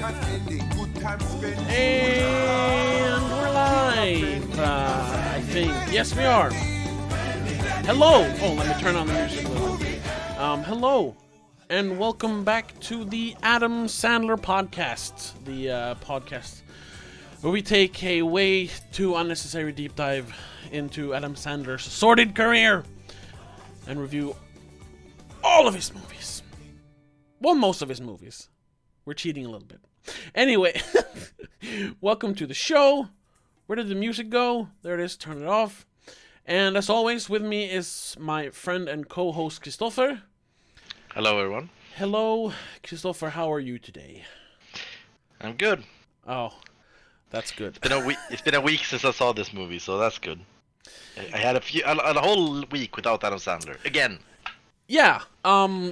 And we're live, I think. Yes, we are. Hello. Oh, let me turn on the music a little. Hello, and welcome back to the Adam Sandler podcast. The podcast where we take a way too unnecessary deep dive into Adam Sandler's sordid career and review all of his movies. Well, most of his movies. We're cheating a little bit. Anyway, welcome to the show. Where did the music go? There it is. Turn it off. And as always, with me is my friend and co-host Christopher. Hello, everyone. Hello, Christopher. How are you today? I'm good. Oh, that's good. It's been a week since I saw this movie, so that's good. I had a whole week without Adam Sandler again. Yeah.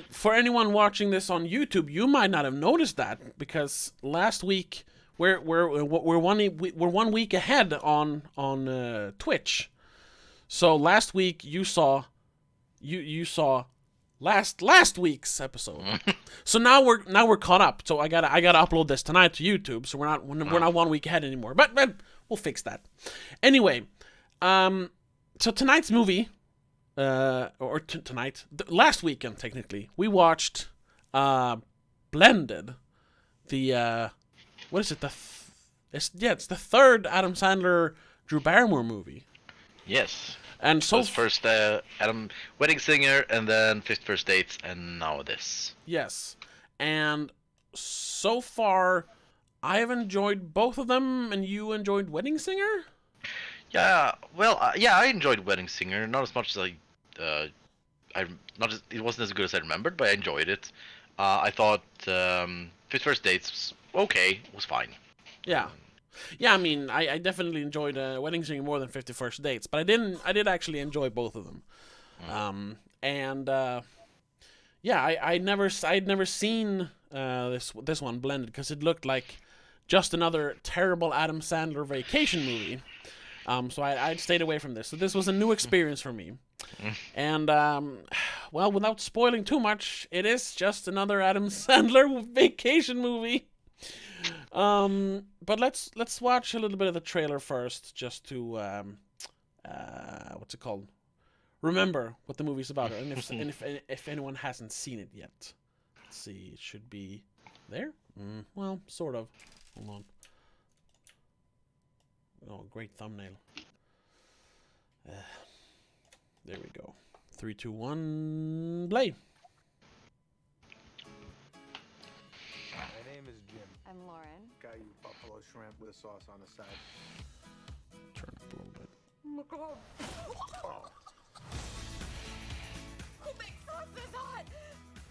For anyone watching this on YouTube, you might not have noticed that because last week we're 1 week ahead on Twitch. So last week you saw last week's episode. So now we're caught up. So I gotta upload this tonight to YouTube. So we're not 1 week ahead anymore. But we'll fix that. Anyway, so tonight's movie. Last weekend technically, we watched Blended, the what is it? It's the third Adam Sandler Drew Barrymore movie. Yes. And so first Adam Wedding Singer, and then 50 First Dates, and now this. Yes, and so far I have enjoyed both of them, and you enjoyed Wedding Singer. Yeah, well, I enjoyed Wedding Singer, not as much as it wasn't as good as I remembered, but I enjoyed it. I thought 50 First Dates was okay, was fine. Yeah. Yeah, I mean, I definitely enjoyed Wedding Singer more than 50 First Dates, but I did actually enjoy both of them. I'd never seen this one Blended because it looked like just another terrible Adam Sandler vacation movie. So I'd stayed away from this. So this was a new experience for me. And, well, without spoiling too much, it is just another Adam Sandler vacation movie. But let's watch a little bit of the trailer first, just to, what's it called? Remember what the movie's about, and if anyone hasn't seen it yet. Let's see, it should be there? Well, sort of. Hold on. Oh, great thumbnail. There we go. 3, 2, 1, play. My name is Jim. I'm Lauren. Got you buffalo shrimp with sauce on the side. Turn up a little bit. Oh my god. Oh. Who makes sauce this hot?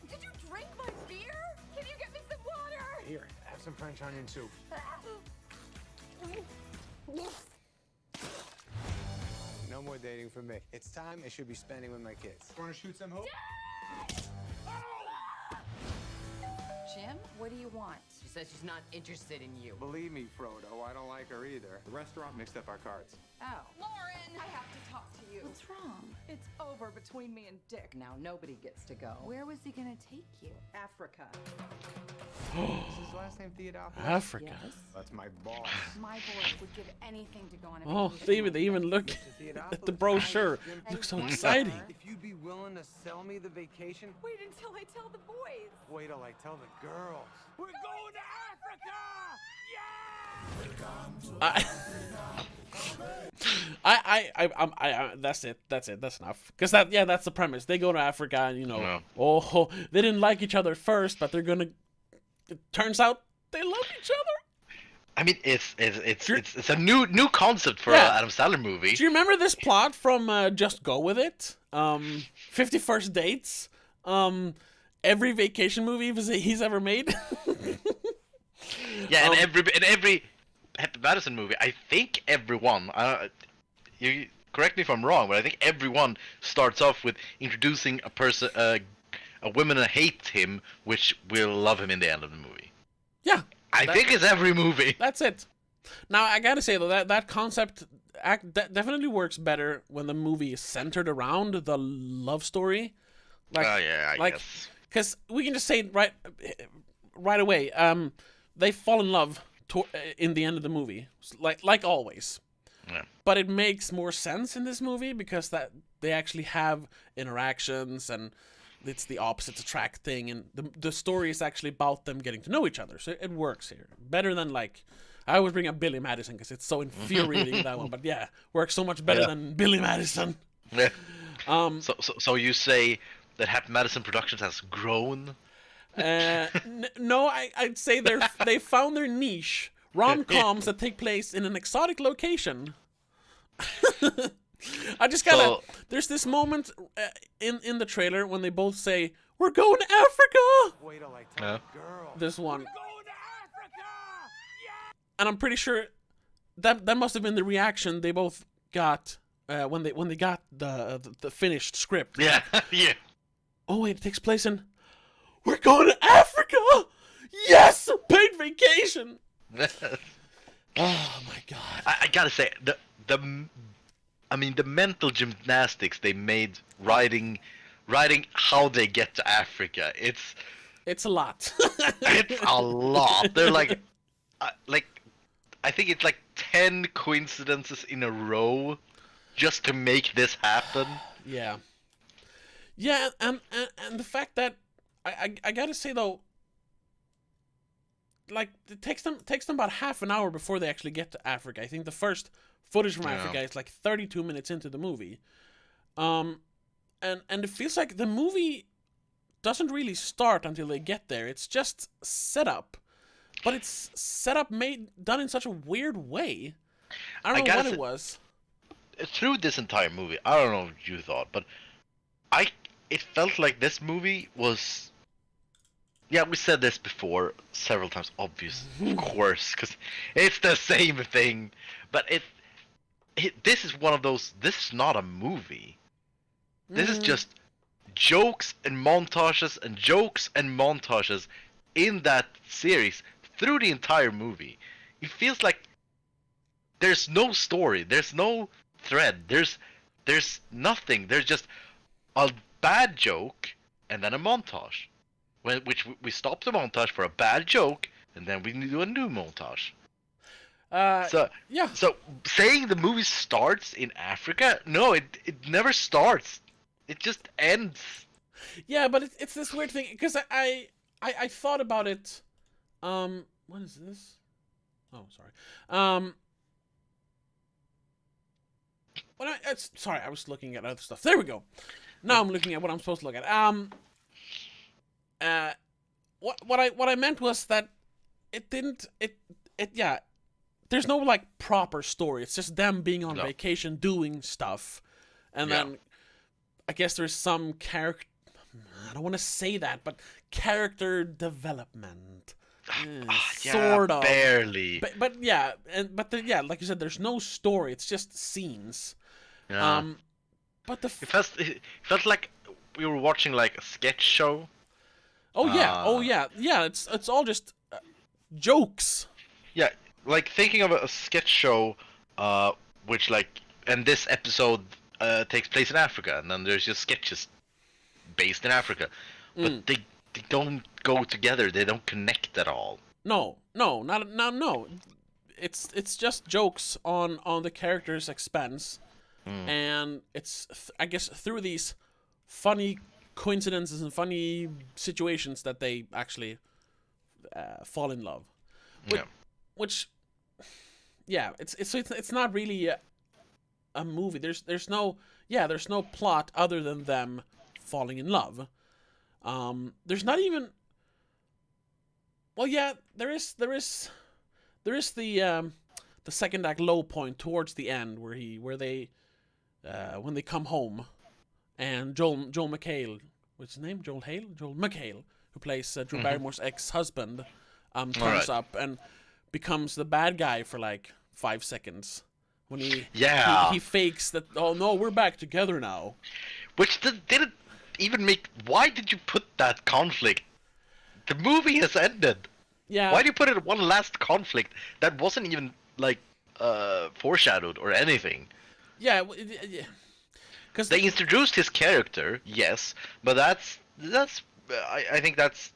Did you drink my beer? Can you get me some water? Here, have some French onion soup. No more dating for me. It's time I should be spending with my kids. Want to shoot some hoop? Jim, what do you want? She says she's not interested in you. Believe me, Frodo, I don't like her either. The restaurant mixed up our cards. Oh. Lauren, I have to talk to you. What's wrong? It's over between me and Dick. Now nobody gets to go. Where was he gonna take you? Africa. Is his last name Theodophilus? Africa. Yes. That's my boss. My boys would give anything to go on a Oh, vacation. they even look at the brochure. It looks so exciting. If you'd be willing to sell me the vacation, Wait until I tell the boys. wait till I tell the girls. We're going to Africa! That's it. That's enough. Because that's the premise. They go to Africa, and they didn't like each other first, but they're gonna. It turns out they love each other. I mean, it's a new concept for an Adam Sandler movie. Do you remember this plot from Just Go With It? 50 First Dates. Every vacation movie he's ever made. Yeah, and every Happy Madison movie, I think everyone. You correct me if I'm wrong, but I think everyone starts off with introducing a person, a woman that hates him, which will love him in the end of the movie. Yeah. I think it's every movie. That's it. Now, I gotta say, though, that concept definitely works better when the movie is centered around the love story. Like, I guess. Because we can just say right away, they fall in love in the end of the movie, like always. Yeah. But it makes more sense in this movie because that they actually have interactions, and it's the opposites attract thing, and the story is actually about them getting to know each other. So it works here better than like. I always bring up Billy Madison because it's so infuriating that one, but yeah, works so much better than Billy Madison. Yeah. So you say that Happy Madison Productions has grown? No, I'd say they found their niche. Rom-coms that take place in an exotic location. I just gotta. There's this moment in the trailer when they both say, "We're going to Africa." Wait till I tell the girl. This one, Going to Africa! and I'm pretty sure that must have been the reaction they both got when they got the finished script. Yeah, yeah. Oh wait, it takes place in. We're going to Africa. Yes, paid vacation. Oh my god! I gotta say the mental gymnastics they made writing how they get to Africa. It's a lot. It's a lot. They're like I think it's like 10 coincidences in a row just to make this happen. Yeah. Yeah, and the fact that I gotta say though, like it takes them about half an hour before they actually get to Africa. I think the first footage from Africa is like 32 minutes into the movie, and it feels like the movie doesn't really start until they get there. It's just set up, but it's set up done in such a weird way. I don't know what it was. Through this entire movie, I don't know what you thought, but it felt like this movie was. Yeah, we said this before several times, obvious, of course, because it's the same thing. But this is one of those. This is not a movie. This is just jokes and montages and jokes and montages in that series through the entire movie. It feels like there's no story, there's no thread, there's nothing. There's just a bad joke and then a montage. Which we stop the montage for a bad joke, and then we do a new montage. Yeah. So saying the movie starts in Africa, no, it never starts. It just ends. Yeah, but it's this weird thing because I thought about it. What is this? Oh, sorry. Sorry, I was looking at other stuff. There we go. Now I'm looking at what I'm supposed to look at. What I meant was that yeah, there's no like proper story. It's just them being on vacation doing stuff, and then I guess there's some character. I don't want to say that, but character development, sort of, barely. But yeah, like you said, there's no story. It's just scenes. Yeah. But it felt like we were watching like a sketch show. Oh yeah. It's all just jokes. Yeah, like thinking of a sketch show, which like, and this episode takes place in Africa, and then there's just sketches based in Africa, but they don't go together. They don't connect at all. No. It's just jokes on the character's expense, and it's I guess through these funny coincidences and funny situations that they actually fall in love. Which it's not really a movie. There's no plot other than them falling in love. There's not even. Well, yeah, there is the second act low point towards the end where they when they come home, and Joel McHale, what's his name? Joel McHale, who plays Drew Barrymore's ex-husband, turns up and becomes the bad guy for like 5 seconds when he fakes that. Oh no, we're back together now. Which didn't even make. Why did you put that conflict? The movie has ended. Yeah. Why do you put it one last conflict that wasn't even like foreshadowed or anything? Yeah. Because they introduced his character, yes, but that's I think that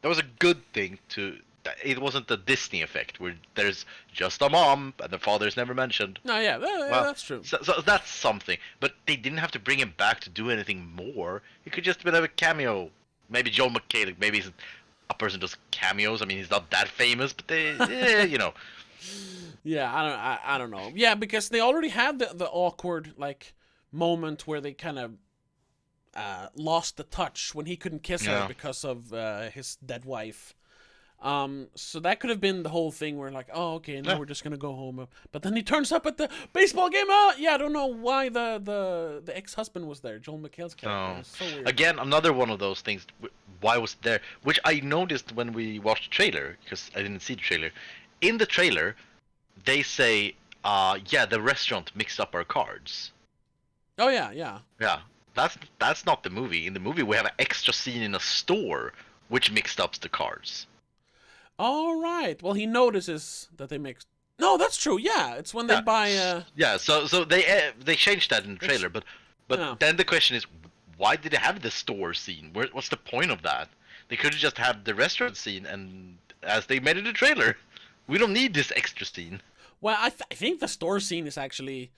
was a good thing to it wasn't the Disney effect where there's just a mom and the father's never mentioned. No, yeah, Well, that's true. So that's something. But they didn't have to bring him back to do anything more. He could just have a cameo. Maybe Joel McHale. Like, maybe he's a person does cameos. I mean, he's not that famous, but you know. Yeah, I don't know. Yeah, because they already had the awkward like moment where they kind of lost the touch when he couldn't kiss her Yeah. because of his dead wife. So that could have been the whole thing where like, oh, okay, now Yeah. we're just gonna go home. But then he turns up at the baseball game. Oh, yeah, I don't know why the ex-husband was there. Joel McHale's character. No. It was so weird. Again, another one of those things. Why was it there? Which I noticed when we watched the trailer, because I didn't see the trailer. In the trailer, they say, yeah, the restaurant mixed up our cards. Oh yeah, yeah. Yeah, that's not the movie. In the movie, we have an extra scene in a store which mixed up the cards. All right. Well, he notices that they mixed. No, that's true. Yeah, it's when they Yeah. buy. Yeah, so they changed that in the trailer, but Yeah. then the question is, why did they have the store scene? What's the point of that? They could have just had the restaurant scene, and as they made it in the trailer, we don't need this extra scene. Well, I think the store scene is actually,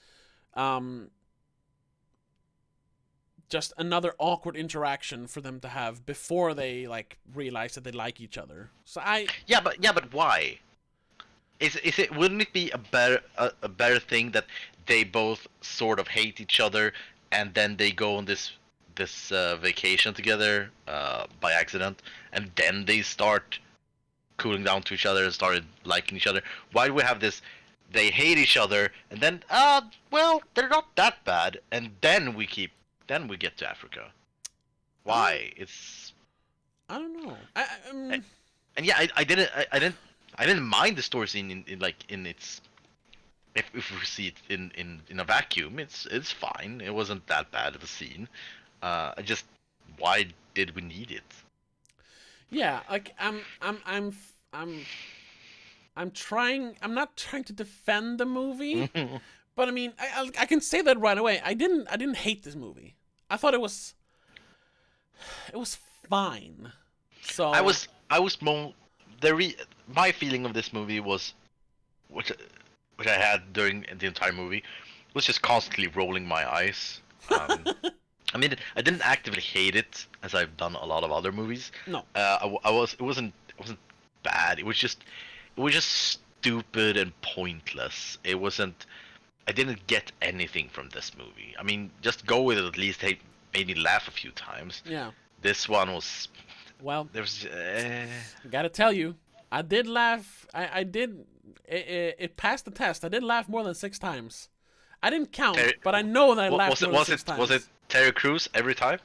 just another awkward interaction for them to have before they like realize that they like each other. So Yeah, but why? Is it wouldn't it be a better thing that they both sort of hate each other and then they go on this vacation together by accident and then they start cooling down to each other and started liking each other? Why do we have this? They hate each other and then well, they're not that bad, and then we get to Africa. Why? It's I don't know. and yeah, I didn't mind the story scene in like in its if we see it in a vacuum, it's fine. It wasn't that bad of a scene. I just why did we need it? Yeah, like I'm trying. I'm not trying to defend the movie, but I mean, I can say that right away. I didn't hate this movie. I thought it was fine. So I was more my feeling of this movie was which I had during the entire movie was just constantly rolling my eyes. I mean, I didn't actively hate it as I've done a lot of other movies. No. It wasn't bad. It was just stupid and pointless. It wasn't. I didn't get anything from this movie. I mean, just go with it at least. Hey, made me laugh a few times. Yeah. This one was. Well, There's. gotta tell you, I did laugh. I did. It passed the test. I did laugh more than 6 times. I didn't count, but I know that I laughed more than 6 times. Was it Terry Crews every time?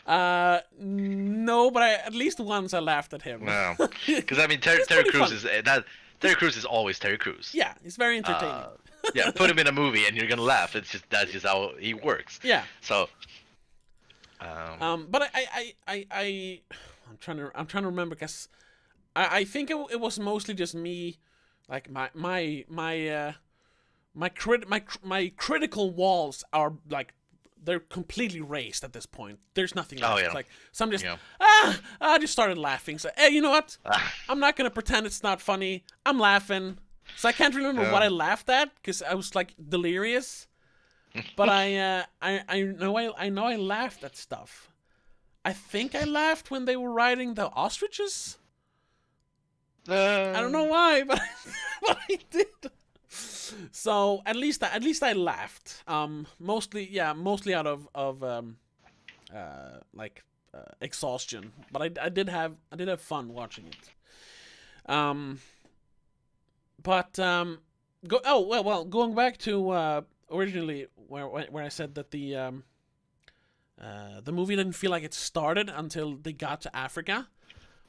No, but at least once I laughed at him. No, because I mean Terry pretty Crews fun. is that Terry Crews is always Terry Crews. Yeah, it's very entertaining. Yeah, put him in a movie and you're gonna laugh. That's just how he works. Yeah. So. But I'm trying to remember because I think it was mostly just me, like my critical walls are like they're completely raised at this point. There's nothing left. Oh, yeah. It's like some just Yeah. I just started laughing. So hey, you know what? I'm not gonna pretend it's not funny. I'm laughing. So I can't remember what I laughed at because I was like delirious. But I know I laughed at stuff. I think I laughed when they were riding the ostriches. I don't know why, but but I did. So at least I laughed. Mostly out of exhaustion. But I did have fun watching it. Going back to originally where I said that the movie didn't feel like it started until they got to Africa.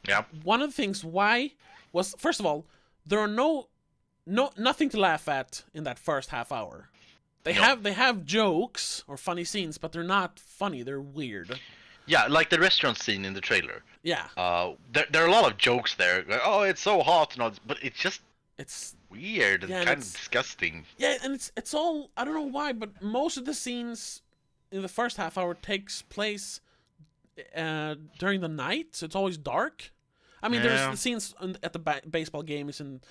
Yeah. One of the things why was, first of all, there are nothing to laugh at in that first half hour. They have jokes or funny scenes, but they're not funny. They're weird. Yeah, like the restaurant scene in the trailer. Yeah. There are a lot of jokes there. Like, oh, it's so hot and all, but It's weird and Yeah, and kind of it's- disgusting. Yeah, and it's all, I don't know why, but most of the scenes in the first half hour takes place during the night, so it's always dark. I mean, there's Yeah. the scenes at the baseball game is in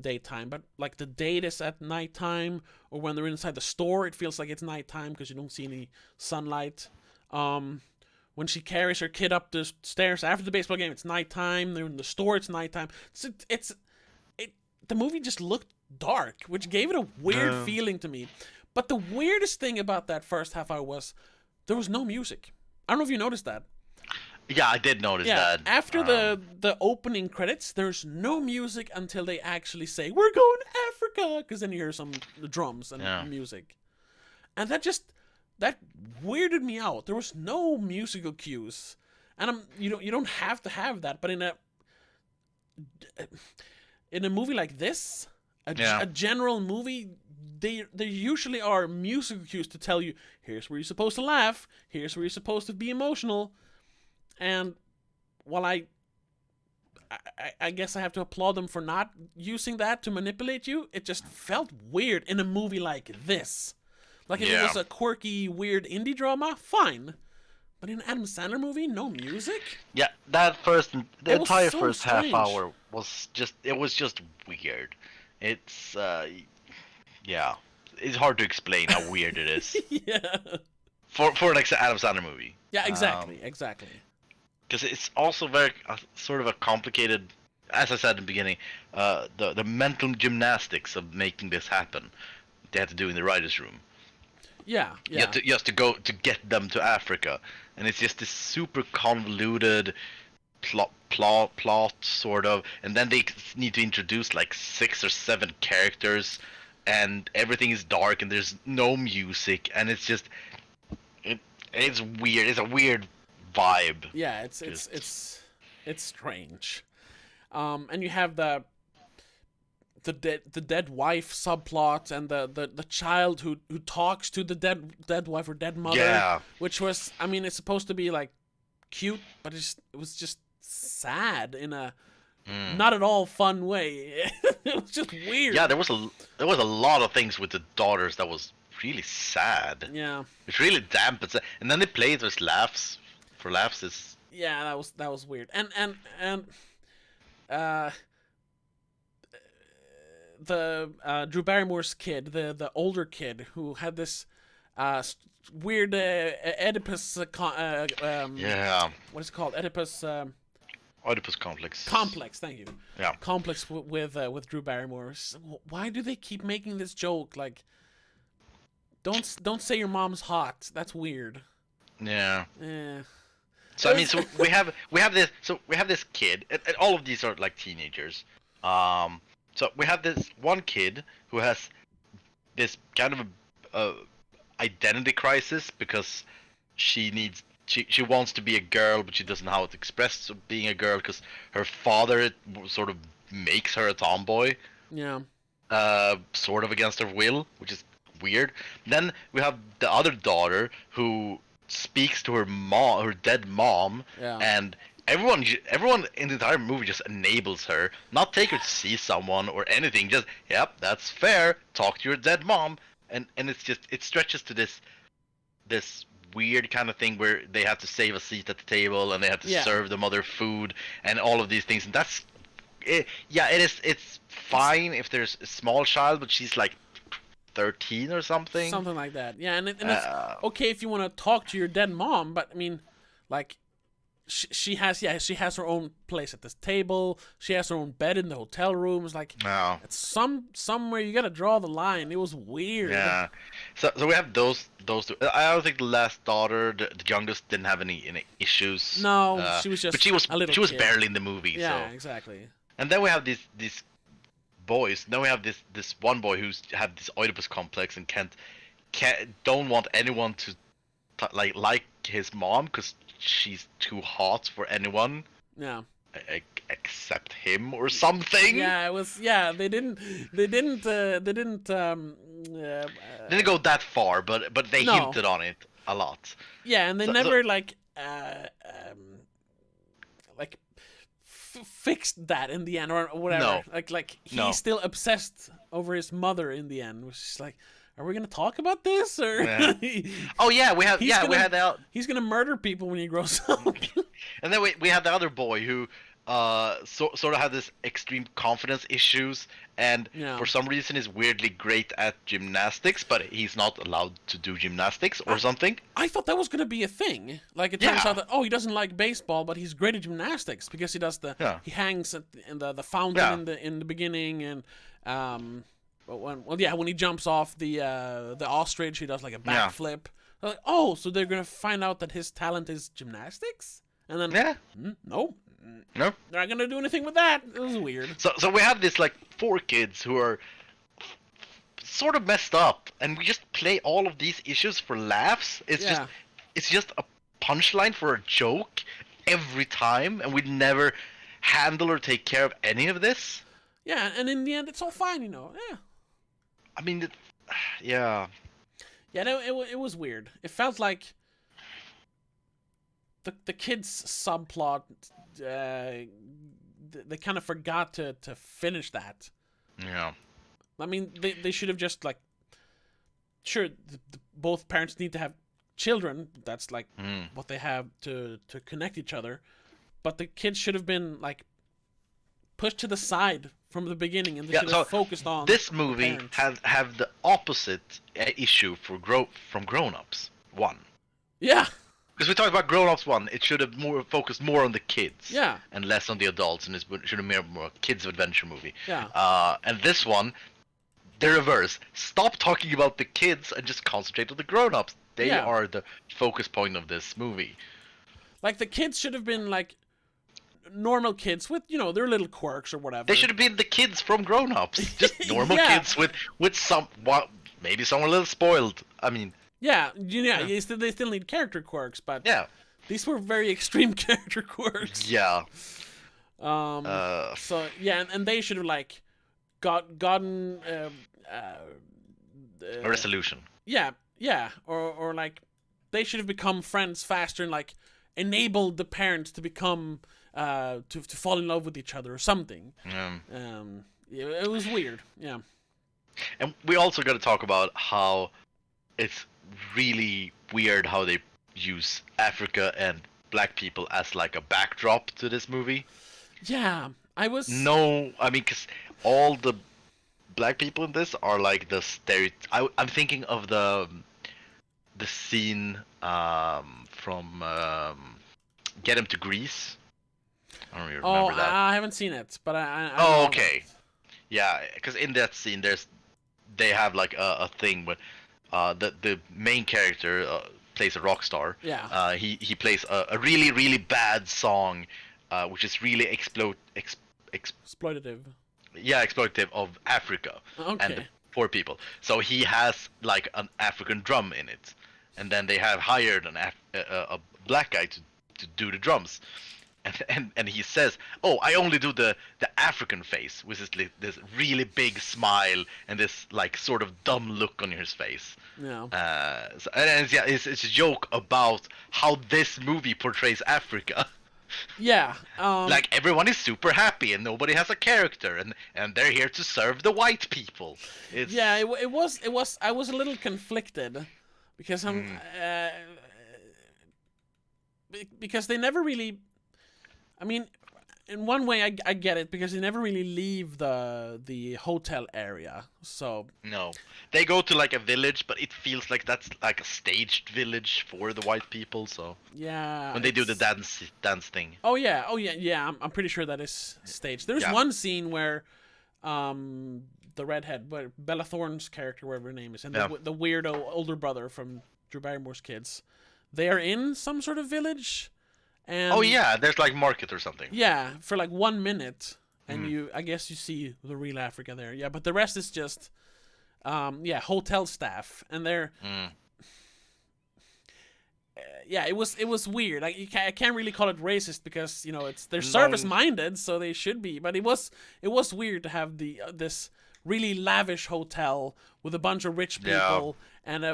daytime, but like the date is at nighttime, or when they're inside the store, it feels like it's nighttime because you don't see any sunlight. When she carries her kid up the stairs after the baseball game, it's nighttime. They're in the store, it's nighttime. The movie just looked dark, which gave it a weird feeling to me. But the weirdest thing about that first half hour was there was no music. I don't know if you noticed that. Yeah, I did notice Yeah, that. after the opening credits, there's no music until they actually say, "We're going to Africa," because then you hear some drums and music. And that weirded me out. There was no musical cues. And you don't have to have that, but in a movie like this, a general movie, there usually are musical cues to tell you, here's where you're supposed to laugh, here's where you're supposed to be emotional. And while I guess I have to applaud them for not using that to manipulate you, it just felt weird in a movie like this. Like if it was a quirky, weird indie drama, fine. But in an Adam Sandler movie, no music? Yeah, the entire so first half strange. hour was just weird. It's yeah, it's hard to explain how weird it is Yeah. for an Adam Sandler movie. Yeah, exactly. Because it's also very sort of a complicated, as I said in the beginning, the mental gymnastics of making this happen. They had to do in the writers' room. Yeah. Just to go to get them to Africa, and it's just this super convoluted plot sort of, and then they need to introduce like 6 or 7 characters, and everything is dark and there's no music, and it's just it's weird. It's a weird vibe. Yeah, it's strange. And you have the dead wife subplot, and the child who talks to the dead wife or dead mother. Yeah. Which was, I mean, it's supposed to be like cute, but it was just sad in a not at all fun way. It was just weird. Yeah, there was a lot of things with the daughters that was really sad. Yeah. It really dampens it. And then they play it with laughs. For laughs is Yeah, that was weird. And the Drew Barrymore's kid, the older kid who had this weird Oedipus yeah. what is it called? Oedipus Oedipus complex. complex, thank you. Yeah. Complex with Drew Barrymore. Why do they keep making this joke? Like, don't say your mom's hot. That's weird. Yeah. Eh. So I mean, so we have this kid, and all of these are like teenagers. So we have this one kid who has this kind of a identity crisis because she wants to be a girl, but she doesn't know how to express being a girl because her father sort of makes her a tomboy, Yeah. sort of against her will, which is weird. Then we have the other daughter who speaks to her mom, her dead mom, Yeah. and everyone in the entire movie just enables her, not take her to see someone or anything. Just, yep, that's fair. Talk to your dead mom, and it's just, it stretches to this weird kind of thing where they have to save a seat at the table and they have to serve the mother food and all of these things, and that's it. Yeah, it's fine if there's a small child, but she's like 13 or something. Something like that. Yeah, and it's okay if you want to talk to your dead mom, but I mean, like, she has her own place at this table. She has her own bed in the hotel room. It's like, No. it's somewhere you gotta draw the line. It was weird. Yeah. So we have those two. I don't think the last daughter, the youngest, didn't have any issues. No, she was just But she was a little she was kid. barely in the movie. Yeah, So. exactly. And then we have these boys. Then we have this one boy who's had this Oedipus complex and don't want anyone to like his mom because she's too hot for anyone Yeah. except him or something. Yeah, it was. Yeah, they didn't. Didn't go that far, but they No. hinted on it a lot. Yeah, and they So- never fixed that in the end or whatever. No. Like he's No. still obsessed over his mother in the end, which is like, are we gonna talk about this or? Yeah. Oh yeah, we have He's we gonna- had the He's gonna murder people when he grows up. and then we have the other boy who sort of have this extreme confidence issues, and Yeah. for some reason is weirdly great at gymnastics, but he's not allowed to do gymnastics or something. I thought that was gonna be a thing. Like it turns Yeah. out that he doesn't like baseball, but he's great at gymnastics because he does Yeah. he hangs in the fountain Yeah. in the beginning, and when he jumps off the ostrich, he does like a Yeah. backflip. Like, oh, so they're gonna find out that his talent is gymnastics, and then Yeah. no, No. they're not gonna do anything with that. It was weird. So we have this like 4 kids who are sort of messed up, and we just play all of these issues for laughs. Yeah. It's just a punchline for a joke every time, and we never handle or take care of any of this. Yeah, and in the end, it's all fine, you know. Yeah. I mean, yeah. Yeah, no, it was weird. It felt like the kids subplot. They kind of forgot to finish that. Yeah. I mean, they should have just like. Sure, both parents need to have children. That's like what they have to connect each other. But the kids should have been like pushed to the side from the beginning, and they should have focused on this the movie parents. have the opposite issue for from grown-ups 1. Yeah. Because we talked about grown-ups 1, it should have focused more on the kids, Yeah. and less on the adults, and it should have been more a kids adventure movie. Yeah. And this one, the reverse. Stop talking about the kids and just concentrate on the grown-ups. They Yeah. are the focus point of this movie. Like the kids should have been like normal kids with their little quirks or whatever. They should have been the kids from grown-ups, just normal Yeah. kids with some maybe some a little spoiled. I mean, Yeah. They still need character quirks, but yeah, these were very extreme character quirks. yeah. So yeah, and they should have like gotten A resolution. yeah, or like they should have become friends faster and like enabled the parents to become to fall in love with each other or something. Yeah, it was weird. Yeah. And we also got to talk about how it's really weird how they use Africa and black people as like a backdrop to this movie. Yeah, I was. No, I mean, because all the black people in this are like the I'm thinking of the scene from Get Him to Grease. I don't even remember that. I haven't seen it, but I Oh, know okay. Yeah, because in that scene, they have like a thing with the main character plays a rock star. Yeah. He plays a really really bad song, which is really exploitative. exploitative of Africa and the Okay. poor people. So he has like an African drum in it, and then they have hired a black guy to do the drums. And he says, "Oh, I only do the African face," which is like this really big smile and this like sort of dumb look on his face. Yeah. It's a joke about how this movie portrays Africa. Yeah. Like everyone is super happy and nobody has a character, and they're here to serve the white people. It's... Yeah, it was. I was a little conflicted because because they never really. I mean, in one way, I get it because they never really leave the hotel area. So No, they go to like a village, but it feels like that's like a staged village for the white people. So yeah, when they do the dance thing. Oh yeah. I'm pretty sure that is staged. There's one scene where, the redhead, Bella Thorne's character, whatever her name is, and the weirdo older brother from Drew Barrymore's kids, they are in some sort of village. And Oh yeah, there's like market or something. yeah, for like 1 minute, and I guess you see the real Africa there. Yeah, but the rest is just, hotel staff, and they're, it was weird. I can't really call it racist because they're service minded, so they should be. But it was weird to have this really lavish hotel with a bunch of rich people and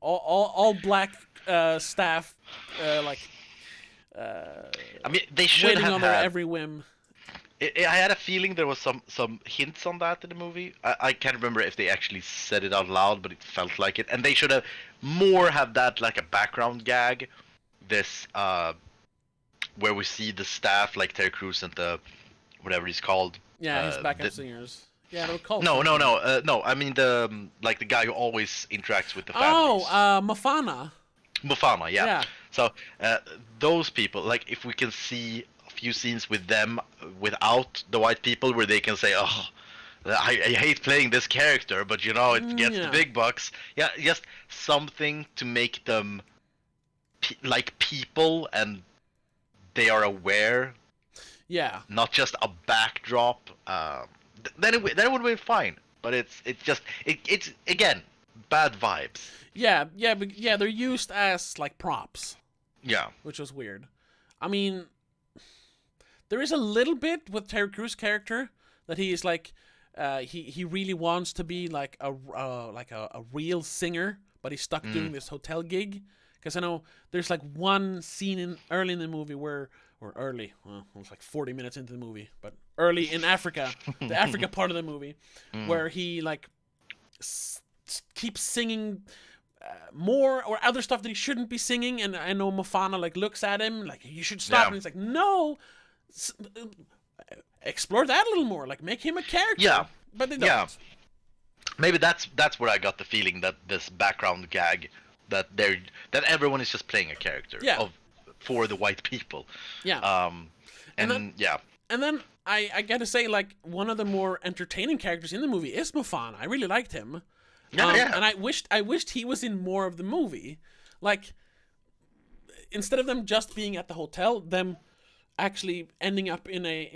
all black staff I mean, they should waiting have on their had. every whim. I had a feeling there was some hints on that in the movie. I can't remember if they actually said it out loud, but it felt like it. And they should have more have that like a background gag. This where we see the staff like Terry Crews and the whatever he's called. Yeah, his backup singers. Yeah, they were called. No, no, something. no, no. I mean the like the guy who always interacts with the families. Oh, Mafana. Mufana, yeah. Yeah. So those people, like, if we can see a few scenes with them without the white people, where they can say, "Oh, I hate playing this character, but you know it gets the Yeah. big bucks." Yeah, just something to make them like people, and they are aware, Yeah. not just a backdrop. Then it would have been fine. But it's again bad vibes. Yeah, yeah, they're used as like props, Yeah. which was weird. I mean, there is a little bit with Terry Crews' character that he is like, he really wants to be like a real singer, but he's stuck doing this hotel gig. Because I know there's like one scene early in the movie well, it was like 40 minutes into the movie, but early in Africa, the Africa part of the movie, where he like keeps singing more or other stuff that he shouldn't be singing, and I know Mofana like looks at him like, you should stop, Yeah. and he's like, no, explore that a little more, like make him a character. Yeah. But they don't. Yeah. Maybe that's where I got the feeling that this background gag that everyone is just playing a character Yeah. for the white people. Yeah. And then- yeah. And then I gotta say, like, one of the more entertaining characters in the movie is Mofana. I really liked him. Yeah. And I wished he was in more of the movie. Like, instead of them just being at the hotel, them actually ending up in a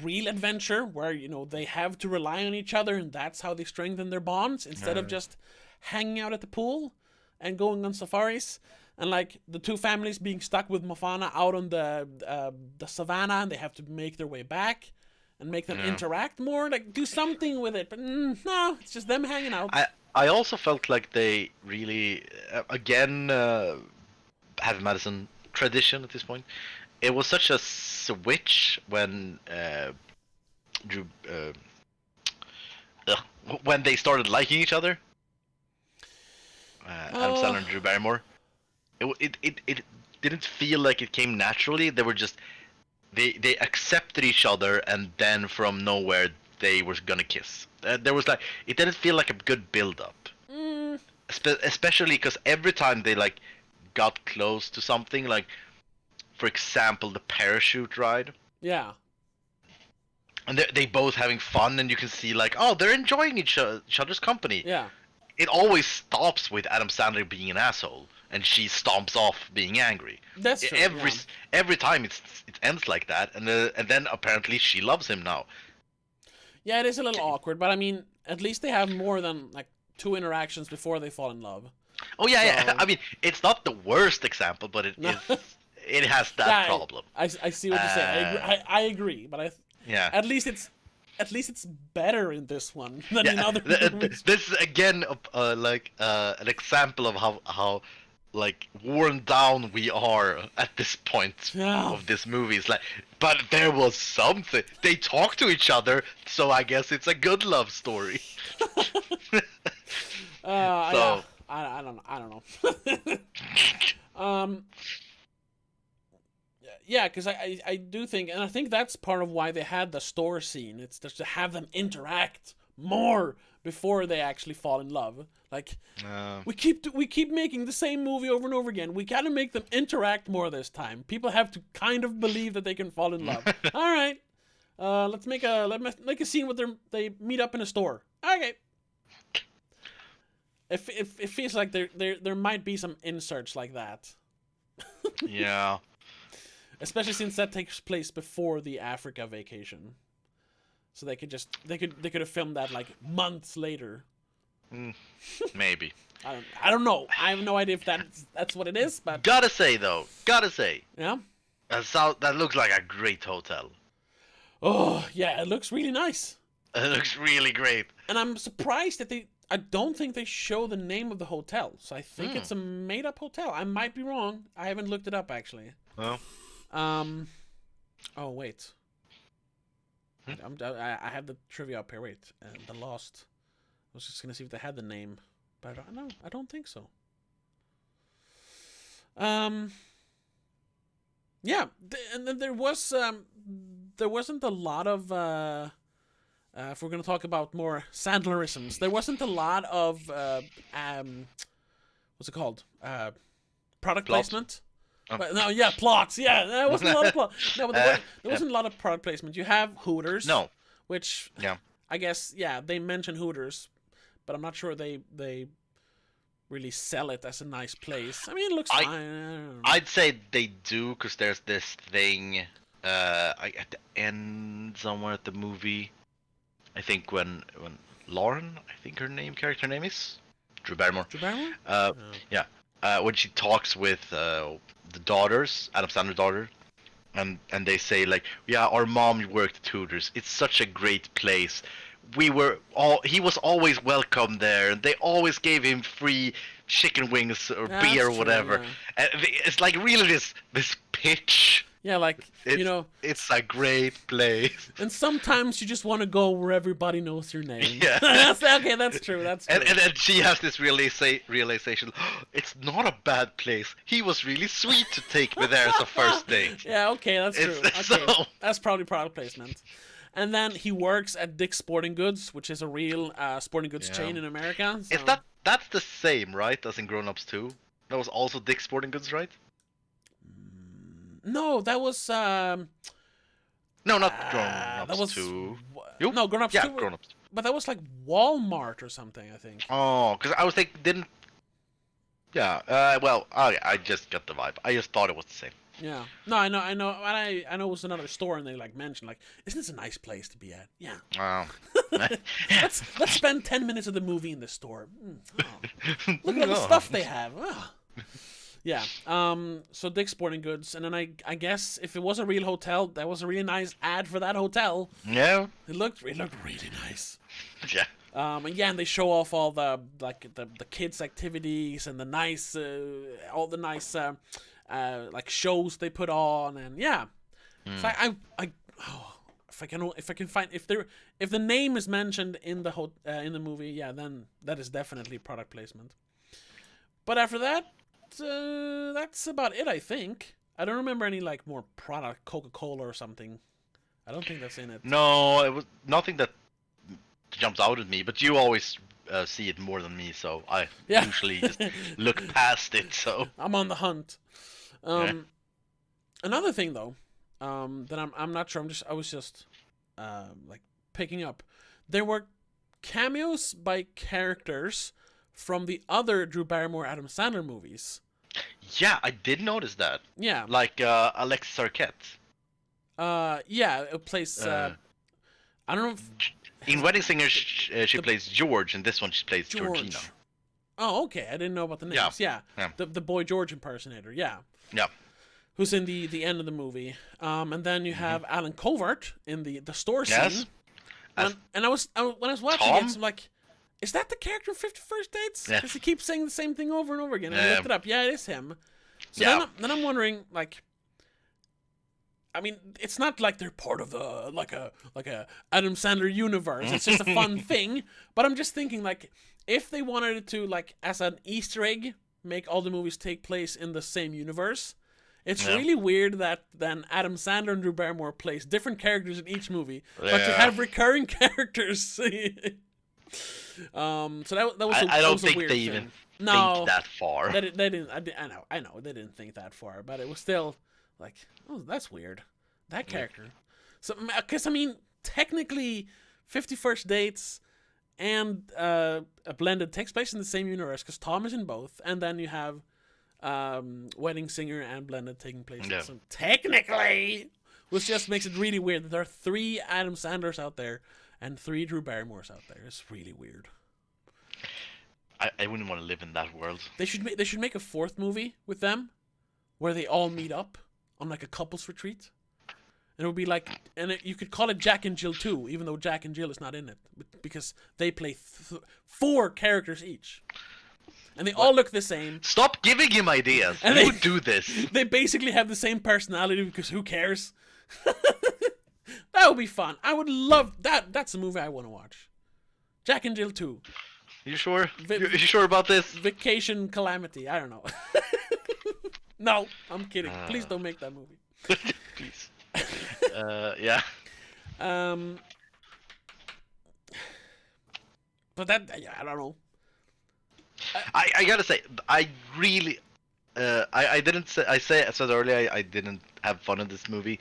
real adventure where, you know, they have to rely on each other, and that's how they strengthen their bonds, instead of just hanging out at the pool and going on safaris. And like the two families being stuck with Mofana out on the savannah, and they have to make their way back and make them interact more. Like, do something with it. But no, it's just them hanging out. I also felt like they really again have Madison tradition at this point. It was such a switch when Drew when they started liking each other. Adam Sandler and Drew Barrymore. It didn't feel like it came naturally. They were just they accepted each other, and then from nowhere they were gonna kiss. There was like, it didn't feel like a good build up. Especially because every time they like got close to something, like for example the parachute ride, Yeah. and they both having fun, and you can see like, oh, they're enjoying each other's company. Yeah. It always stops with Adam Sandler being an asshole, and she stomps off being angry. That's true. Every time it ends like that, and then apparently she loves him now. Yeah, it is a little awkward, but I mean, at least they have more than like 2 interactions before they fall in love. Oh yeah. So- I mean, it's not the worst example, but it has that Yeah, problem. I see what you're saying. I agree, but Yeah. at least it's better in this one than in other movies. This is again an example of how like worn down we are at this point Yeah. of this movie. It's like, but there was something. They talk to each other, so I guess it's a good love story. Yeah, I don't know. Yeah, because I do think, and I think that's part of why they had the store scene. It's just to have them interact more before they actually fall in love. Like, we keep making the same movie over and over again. We gotta make them interact more this time. People have to kind of believe that they can fall in love. All right, let's make a scene where they meet up in a store. Okay. It feels like there might be some inserts like that. Yeah. Especially since that takes place before the Africa vacation, so they could have filmed that like months later. Maybe. I don't know. I have no idea if that's what it is, but Gotta say, yeah. that looks like a great hotel. Oh yeah, it looks really nice, It looks really great. and I'm surprised that I don't think they show the name of the hotel, so I think it's a made-up hotel. I might be wrong. I haven't looked it up actually. Well. Oh wait. I have the trivia up here. Wait, The Lost. I was just gonna see if they had the name, but I don't think so. Yeah, and then there wasn't a lot of if we're gonna talk about more Sandlerisms, there wasn't a lot of what's it called? Product Plot? placement. Oh. But no, yeah, plots. Yeah, there wasn't a lot of plot. No, but there wasn't a lot of product placement. You have Hooters. No. Which Yeah. I guess they mention Hooters, but I'm not sure they really sell it as a nice place. I mean, it looks fine. I don't know. I'd say they do, because there's this thing at the end somewhere at the movie. I think when Lauren, I think character name is Drew Barrymore. Drew Barrymore? Yeah. When she talks with the daughters, Adam Sandler's daughter, and they say like, yeah, our mom worked at Hooters. It's such a great place. He was always welcome there, and they always gave him free chicken wings or Yeah, beer or that's whatever. true, And it's like really this pitch. Yeah, like It's a great place. and sometimes you just want to go where everybody knows your name. Yeah. That's true. That's true. And then she has this realization. It's not a bad place. He was really sweet to take me there as a first date. Yeah, okay, that's true. It's- Okay, so- that's probably product placement. And then he works at Dick's Sporting Goods, which is a real sporting goods Yeah. chain in America. So. Is that's the same, right, as in Grown Ups 2? That was also Dick's Sporting Goods, right? No, that was No, not Grown Ups that was 2. No, Grown Ups Yeah, 2. Grown Ups. But that was like Walmart or something, I think. Oh, because I was thinking, didn't... Yeah, well, I just got the vibe. I just thought it was the same. Yeah. No, I know. And I know it was another store, and they like mentioned like, isn't this a nice place to be at? Yeah. Let's spend 10 minutes of the movie in this store. Oh. Look at all the stuff they have. Oh. Yeah. So Dick's Sporting Goods, and then I guess if it was a real hotel, that was a really nice ad for that hotel. Yeah. It looked really nice. Yeah. And they show off all the kids' activities and the nice all the nice like shows they put on, and yeah. So if I can find if the name is mentioned in the movie, yeah, then that is definitely product placement. But after that, that's about it, I think. I don't remember any like more product, Coca-Cola or something. I don't think that's in it. No, it was nothing that jumps out at me, but you always see it more than me, so I usually just look past it. So I'm on the hunt. Another thing though, that I'm not sure. I was just like picking up. There were cameos by characters from the other Drew Barrymore Adam Sandler movies. yeah, I did notice that. Yeah. Like Alexis Arquette. Yeah, it plays. I don't know. In Wedding Singer, she plays George, and this one she plays Georgina. Oh, okay. I didn't know about the names. Yeah. Yeah. The Boy George impersonator. Yeah. Yeah. Who's in the end of the movie. And then you have Alan Covert in the store scene. Yes. And when I was watching Tom? it, I'm like, is that the character in 50 First Dates? Yeah. Because he keeps saying the same thing over and over again. And I Yeah. looked it up. Yeah, it is him. So Yeah. then I'm wondering, like, I mean, it's not like they're part of the like a Adam Sandler universe. It's just a fun thing. But I'm just thinking, like, if they wanted it to, like, as an Easter egg, make all the movies take place in the same universe, it's really weird that then Adam Sandler and Drew Barrymore plays different characters in each movie, but you Yeah. have recurring characters. So that was I that don't was a think weird they thing. even No, think that far. they didn't. I know they didn't think that far, but it was still like, oh, that's weird. That character. So, because I mean, technically, 50 First Dates and a Blended takes place in the same universe because Tom is in both, and then you have Wedding Singer and Blended taking place. Yeah. So technically, which just makes it really weird that there are 3 Adam Sandlers out there and 3 Drew Barrymores out there. It's really weird. I wouldn't want to live in that world. They should make a 4th movie with them, where they all meet up on like a couples retreat, and it would be like, you could call it Jack and Jill 2, even though Jack and Jill is not in it, because they play 4 characters each, and they all look the same. Stop giving him ideas. And Who they- do this? They basically have the same personality because who cares? That would be fun. I would love that. That's a movie I want to watch. Jack and Jill 2. You sure? Vi- You sure about this? Vacation Calamity. I don't know. No, I'm kidding. Please don't make that movie. Please. Yeah. Um, but that I don't know. I gotta say, I really, I didn't say, I said earlier I didn't have fun in this movie,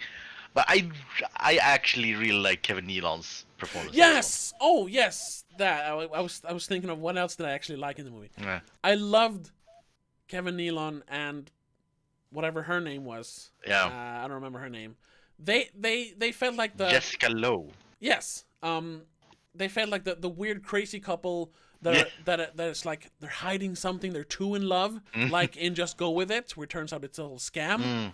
but I actually really like Kevin Nealon's performance. Yes. Oh yes. That I was thinking of what else did I actually like in the movie. Yeah. I loved Kevin Nealon and whatever her name was. Yeah. I don't remember her name. They felt like the Jessica Lowe. yes. They felt like the weird crazy couple that that is like they're hiding something. They're too in love, like in Just Go With It, where it turns out it's a little scam.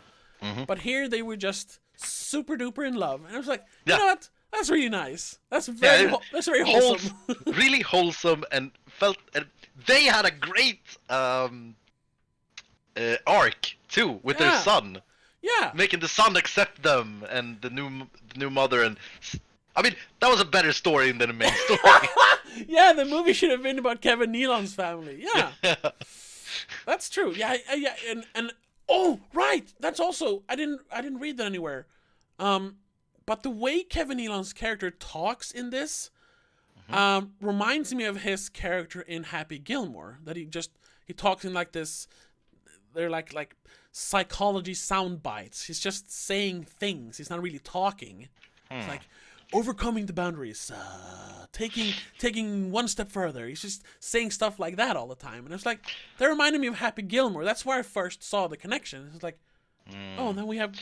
But here they were just super duper in love, and I was like, you know what? That's really nice. That's very that's very wholesome. Really wholesome, and felt they had a great arc too with their son. Yeah. Making the son accept them and the new mother, and I mean that was a better story than the main story. Yeah, the movie should have been about Kevin Nealon's family. Yeah. That's true. Yeah, yeah, and oh, right. That's also I didn't read that anywhere. But the way Kevin Nealon's character talks in this reminds me of his character in Happy Gilmore. That he talks in like this. They're like psychology sound bites. He's just saying things. He's not really talking. It's like overcoming the boundaries, taking one step further. He's just saying stuff like that all the time. And it's like that reminded me of Happy Gilmore. That's where I first saw the connection. It's like, oh, and then we have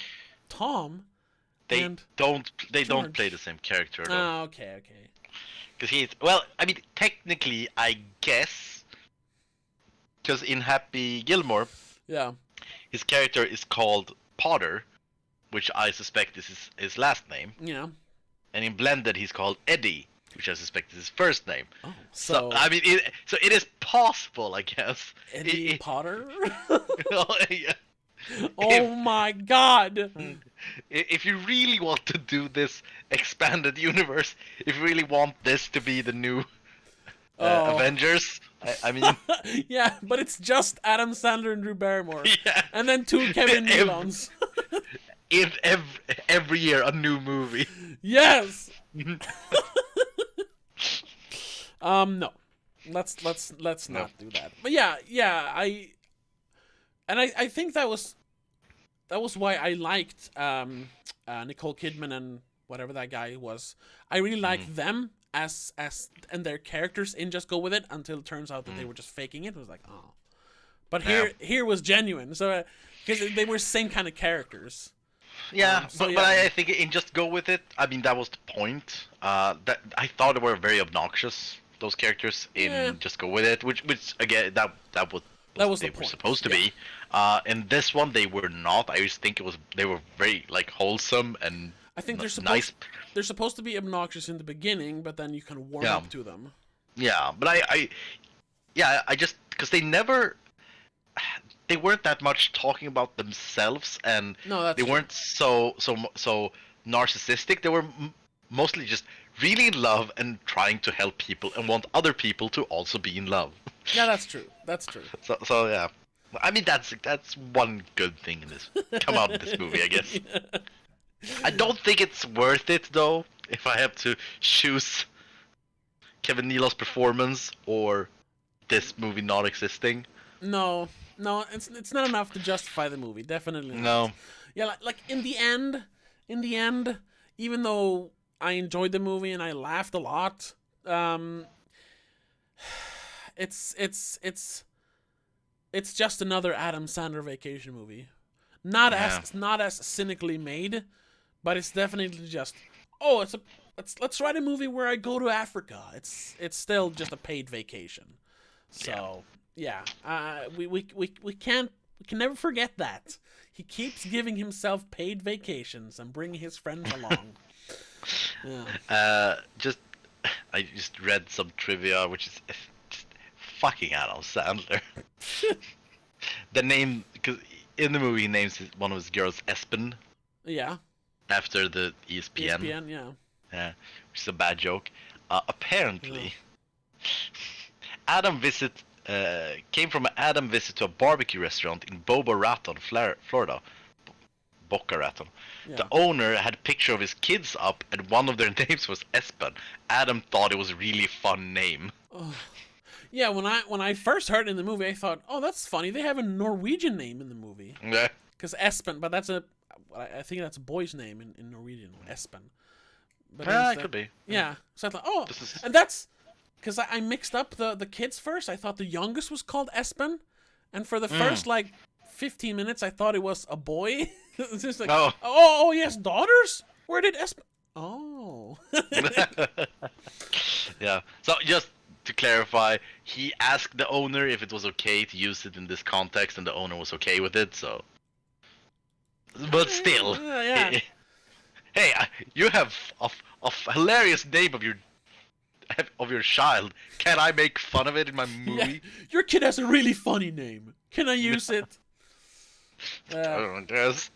Tom. They and don't George. play the same character at all. Oh, okay. Because he's I mean, technically, I guess, because in Happy Gilmore, Yeah. his character is called Potter, which I suspect is his last name, Yeah. and in Blended he's called Eddie, which I suspect is his first name. Oh, So I mean, it is possible, I guess. Eddie Potter. Yeah. Oh my God. If you really want to do this expanded universe, if you really want this to be the new Avengers, I mean, Yeah, but it's just Adam Sandler and Drew Barrymore. yeah. And then 2 Kevin Nealons. In every year a new movie. Yes. No. Let's not do that. But yeah, I think that was why I liked Nicole Kidman and whatever that guy was. I really liked them as and their characters in Just Go With It until it turns out that they were just faking it. It was like, oh. But here was genuine. So because they were same kind of characters. Yeah, so but I think in Just Go With It, I mean that was the point. That I thought they were very obnoxious, those characters in Just Go With It, which again that was the they were point. supposed to be. In this one they were not. I just think they were very like wholesome and I think they're nice. supposed to be obnoxious in the beginning, but then you can warm up to them. Yeah, but I just because they weren't that much talking about themselves, and they weren't so narcissistic. They were mostly just really in love and trying to help people and want other people to also be in love. Yeah, that's true. That's true. So yeah, I mean that's one good thing in this come out of this movie, I guess. I don't think it's worth it though. If I have to choose Kevin Nealon's performance or this movie not existing. No, it's not enough to justify the movie. Definitely not. No. Yeah, like in the end, even though I enjoyed the movie and I laughed a lot, it's just another Adam Sandler vacation movie. Not as cynically made, but it's definitely just let's write a movie where I go to Africa. It's still just a paid vacation. So we can never forget that. He keeps giving himself paid vacations and bringing his friends along. I just read some trivia, which is just fucking Adam Sandler. The name, because in the movie he names one of his girls Espen. Yeah. After the ESPN. ESPN, yeah. Yeah, which is a bad joke. Apparently, Adam came from an Adam visit to a barbecue restaurant in Boca Raton, Florida. Boca Raton. Yeah. The owner had a picture of his kids up, and one of their names was Espen. Adam thought it was a really fun name. Yeah, when I first heard it in the movie, I thought, oh, that's funny. They have a Norwegian name in the movie. Yeah. Because Espen, but I think that's a boy's name in Norwegian, Espen. But Yeah, it instead- could be. Yeah. So I thought, oh, This is- and that's because I mixed up the kids first. I thought the youngest was called Espen, and for the first like 15 minutes, I thought it was a boy. It's just like, Oh. oh, he has daughters. Where did Espen? Oh. Yeah. So just to clarify, he asked the owner if it was okay to use it in this context, and the owner was okay with it. So, but still, Yeah. hey, you have a hilarious name of your child. Can I make fun of it in my Yeah, movie? your kid has a really funny name. Can I use it? I don't guess.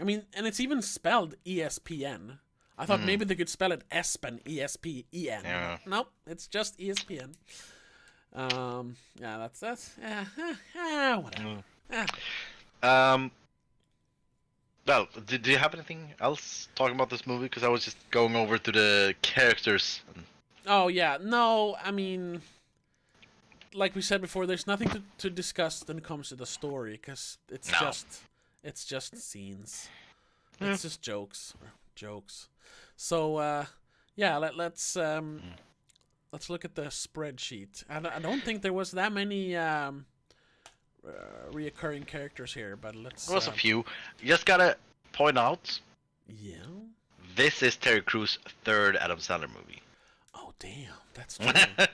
I mean, and it's even spelled ESPN. I thought maybe they could spell it Espen, E-S-P-E-N. Yeah. Nope, it's just ESPN. Yeah, that's whatever. Well, do you have anything else talking about this movie? Because I was just going over to the characters. Oh yeah, no, I mean, like we said before, there's nothing to discuss when it comes to the story because it's No. just scenes. It's just jokes. So yeah, let's look at the spreadsheet. I don't think there was that many reoccurring characters here, but let's. There was a few. You just gotta point out, Yeah. this is Terry Crews' third Adam Sandler movie. Oh damn, that's true. I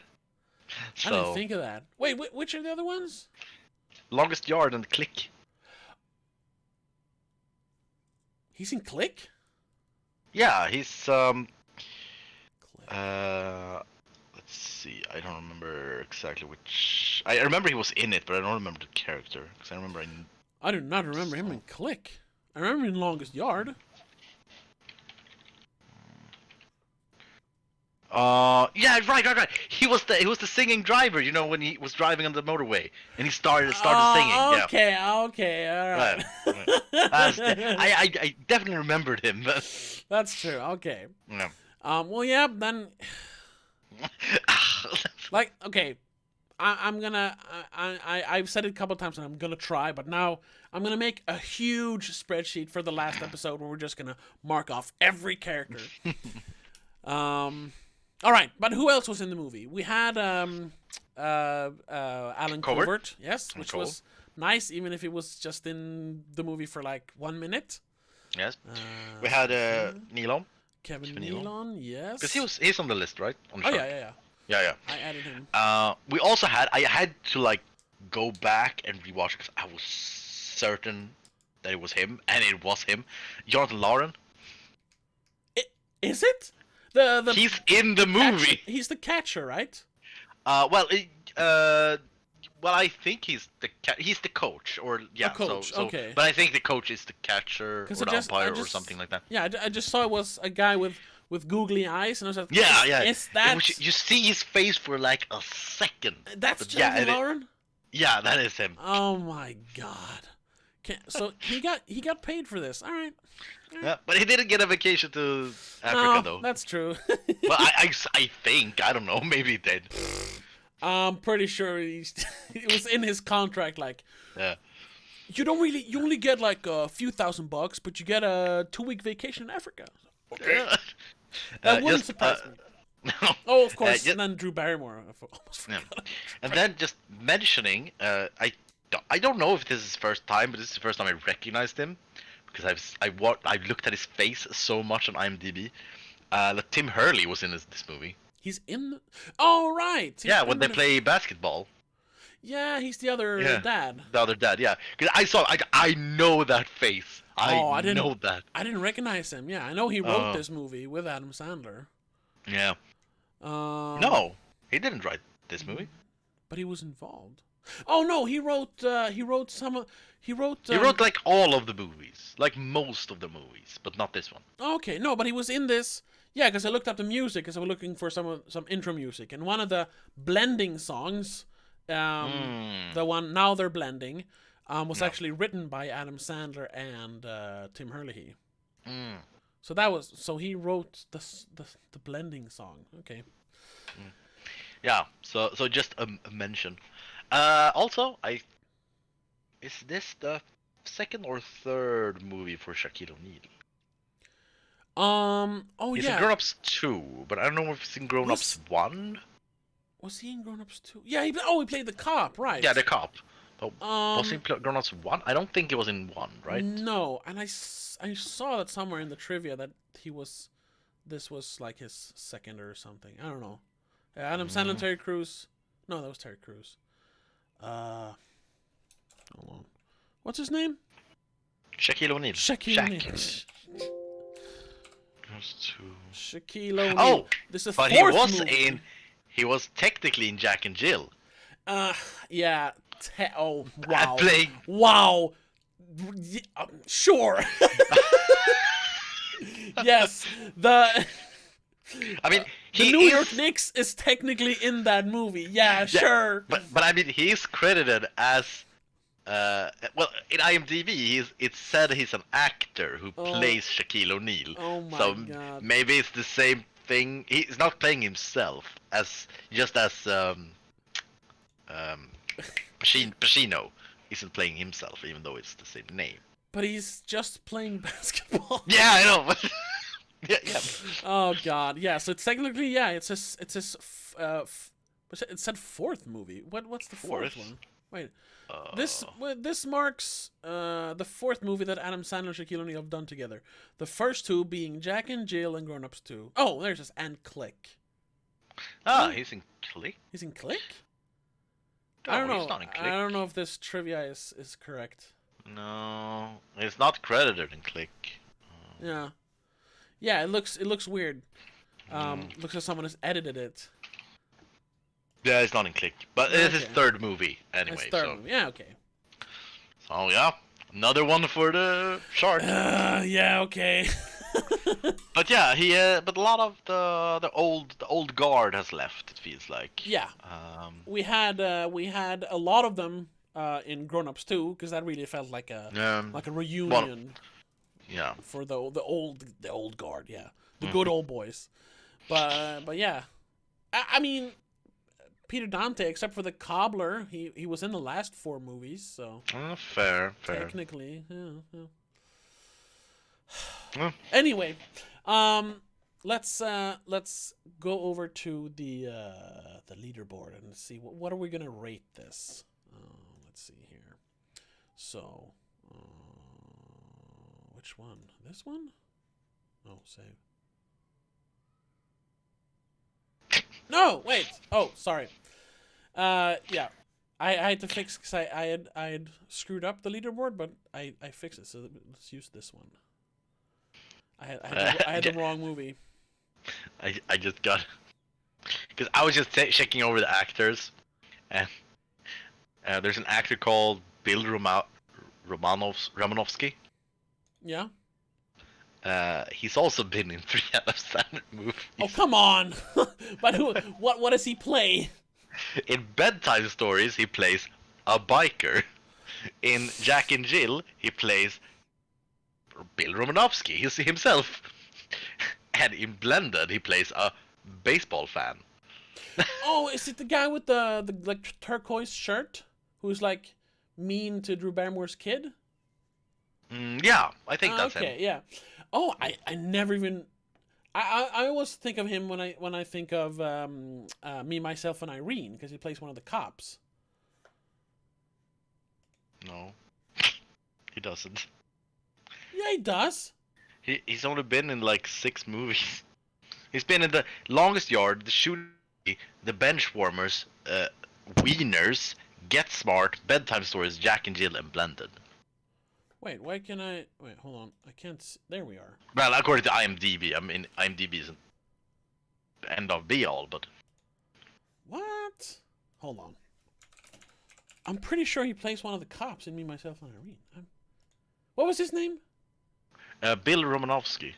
So, didn't think of that. Wait, which are the other ones? Longest Yard and Click. He's in Click. Yeah, he's Click. let's see. I don't remember exactly which. I remember he was in it, but I don't remember the character because I remember. I do not remember him in Click. I remember him in Longest Yard. Yeah, right. He was the singing driver. You know, when he was driving on the motorway and he started singing. Yeah. Okay, all right. I definitely remembered him. But, That's true. Okay. yeah. Well, yeah. Then, like, okay. I'm gonna. I've said it a couple times, and I'm gonna try. But now I'm gonna make a huge spreadsheet for the last episode where we're just gonna mark off every character. All right, but who else was in the movie? We had Alan Covert, yes, which Cole. was nice, even if it was just in the movie for like 1 minute. Yes. We had Nilon. Kevin Stephen Nealon, yes. Because he's on the list, right? On the Oh show. yeah. Yeah. I added him. We also I had to like go back and rewatch because I was certain that it was him, and it was him. Jonathan Lauren. Is it the? He's in the movie. Catcher, he's the catcher, right? Well, I think he's the coach, or yeah. coach, So, okay. But I think the coach is the catcher or 'Cause the I umpire or just- something like that. Yeah, I just saw it was a guy with googly eyes, and I was like, Yeah. Is that? You see his face for like a second. That's But yeah, Jonathan Lauren? Yeah, that is him. Oh my god. So he got paid for this. All right. Yeah, but he didn't get a vacation to Africa No, though. that's true. Well, I think, I don't know, maybe he did. I'm pretty sure it was in his contract. Like, Yeah. you only get like a few $1,000, but you get a 2-week vacation in Africa. Okay. That wouldn't surprise me. No. Oh, of course. just- And then Drew Barrymore. I almost Yeah. forgot. And then just mentioning, I don't know if this is his first time, but this is the first time I recognized him because I've looked at his face so much on IMDb. Tim Hurley was in this movie. He's in. Oh right. He's Yeah, when in they the- play basketball. Yeah, he's the other Yeah. dad. The other dad, yeah. Because I know that face. I didn't know that. I didn't recognize him. Yeah, I know he wrote Oh. this movie with Adam Sandler. Yeah. No, he didn't write this movie. but he was involved. Oh no, he wrote some. He wrote. He wrote like all of the movies, like most of the movies, but not this one. Okay, no, but he was in this. Yeah, because I looked up the music because I was looking for some intro music, and one of the blending songs The one Now They're Blending was actually written by Adam Sandler and Tim Herlihy. So he wrote the blending song. Okay. Yeah. So just a mention. Also, is this the second or third movie for Shaquille O'Neal? Oh He's yeah. in Grown Ups 2, but I don't know if he's in Grown Ups 1. Was he in Grown Ups 2? Yeah, he played the cop, right? Yeah, the cop. But was he in Grown Ups 1? I don't think he was in 1, right? No, and I saw that somewhere in the trivia that this was like his second or something. I don't know. Adam Sandler, Terry Crews. No, that was Terry Crews. Hold on. What's his name? Shaquille O'Neal. Shaquille O'Neal. Shaquille O'Neal. Oh, this is but movie. he was technically in Jack and Jill. Yeah. Oh, wow. Playing. Wow. Sure. Yes. I mean, the New York Knicks is technically in that movie. Yeah, sure. But I mean, he's credited as well in IMDb. It said he's an actor who plays Shaquille O'Neal. Oh my god. Maybe it's the same thing. He's not playing himself as Pacino isn't playing himself, even though it's the same name. But he's just playing basketball. Yeah, I know. But yeah. Oh god, yeah. So it's technically, yeah. It's his. It said fourth movie. What's the fourth one? Wait. This marks the fourth movie that Adam Sandler and Shaquille O'Neal have done together. The first two being Jack and Jill and Grown Ups 2. Oh, there's this, and Click. He's in Click. He's in Click? No, I don't know. He's not in Click. I don't know if this trivia is correct. No, it's not credited in Click. Yeah. Yeah, it looks weird. Looks like someone has edited it. Yeah, it's not in Click, but it's his third movie anyway. It's third movie. Yeah, okay. So yeah, another one for the shark. Yeah, okay. But yeah, but a lot of the old guard has left. It feels like. Yeah. We had a lot of them in Grown Ups 2, because that really felt like a reunion. Yeah. For the old guard, yeah, the good old boys. But yeah, I mean, Peter Dante, except for the cobbler, he was in the last 4 movies, so fair. Technically, yeah. Well. Anyway, let's go over to the leaderboard and see what are we gonna rate this. Let's see here. So, which one? This one? Oh, save. No, wait. Oh, sorry. Yeah, I had to fix because I had screwed up the leaderboard, but I fixed it. So let's use this one. I had the wrong movie. I just got because I was just checking over the actors, and there's an actor called Bill Romanovsky. Yeah. He's also been in 3 Adam Sandler movies. Oh, come on! But what does he play? In Bedtime Stories, he plays a biker. In Jack and Jill, he plays Bill Romanovsky. He's himself. And in Blended, he plays a baseball fan. Oh, is it the guy with the like turquoise shirt who's like mean to Drew Barrymore's kid? Yeah, I think that's him. Okay, yeah. Oh, I never even. I always think of him when I think of Me, Myself, and Irene, because he plays one of the cops. No, he doesn't. Yeah, he does. He's only been in like 6 movies. He's been in The Longest Yard, The Shooting, The Benchwarmers, Wieners, Get Smart, Bedtime Stories, Jack and Jill, and Blended. Wait, why can I... Wait, hold on. I can't... There we are. Well, according to IMDb. I mean, IMDb isn't end of be all, but... What? Hold on. I'm pretty sure he plays one of the cops in Me, Myself, and Irene. What was his name? Bill Romanovsky.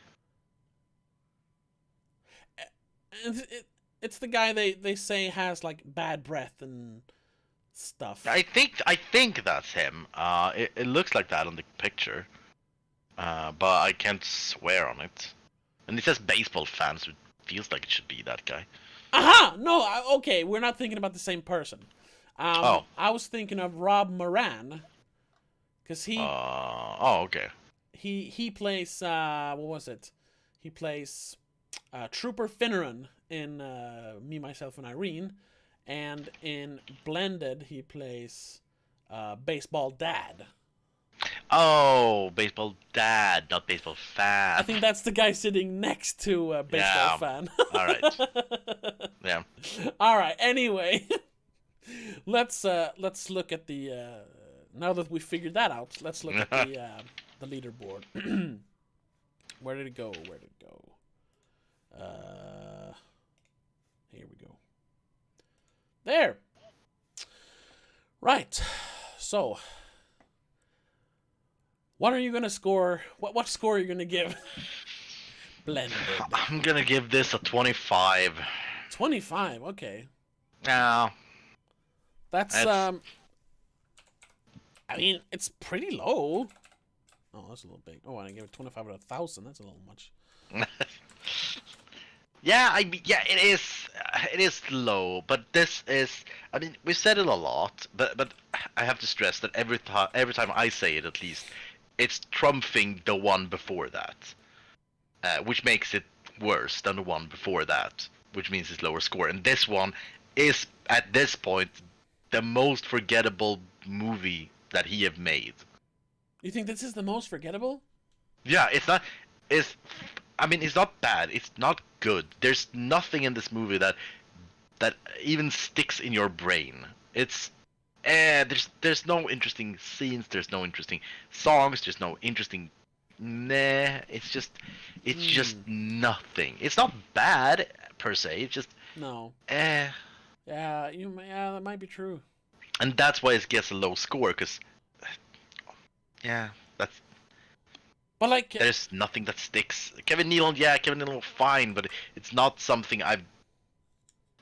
It's the guy they say has, like, bad breath and stuff. I think that's him. It looks like that on the picture. But I can't swear on it. And it says baseball fan, so it feels like it should be that guy. Aha! No, okay, we're not thinking about the same person. Oh. I was thinking of Rob Moran, because Okay. he plays what was it? He plays Trooper Finneran in Me, Myself, and Irene, and in Blended he plays Baseball Dad. Oh, baseball dad, not baseball fan. I think that's the guy sitting next to a baseball Yeah. fan. All right. Yeah. All right. Anyway, let's look at the now that we figured that out. Let's look at the leaderboard. Where did it go? Where did it go? Here we go. There. Right. So, what are you gonna score? What score are you gonna give? Blended. I'm gonna give this a 25. 25. Okay. No. That's That's- I mean, it's pretty low. Oh, that's a little big. Oh, I gave it 25 out of 1,000. That's a little much. Yeah, it is. It is low, but this is. I mean, we've said it a lot, but I have to stress that every time I say it, at least, it's trumping the one before that, which makes it worse than the one before that, which means it's lower score. And this one is at this point the most forgettable movie that he have made. You think this is the most forgettable? Yeah, it's not. It's. I mean, it's not bad. It's not good. There's nothing in this movie that even sticks in your brain. It's. There's no interesting scenes. There's no interesting songs. There's no interesting. Nah. It's just nothing. It's not bad per se. It's just. No. Eh. Yeah, that might be true. And that's why it gets a low score, because. Yeah, that's. But like, There's nothing that sticks. Kevin Nealon, fine, but it's not something I've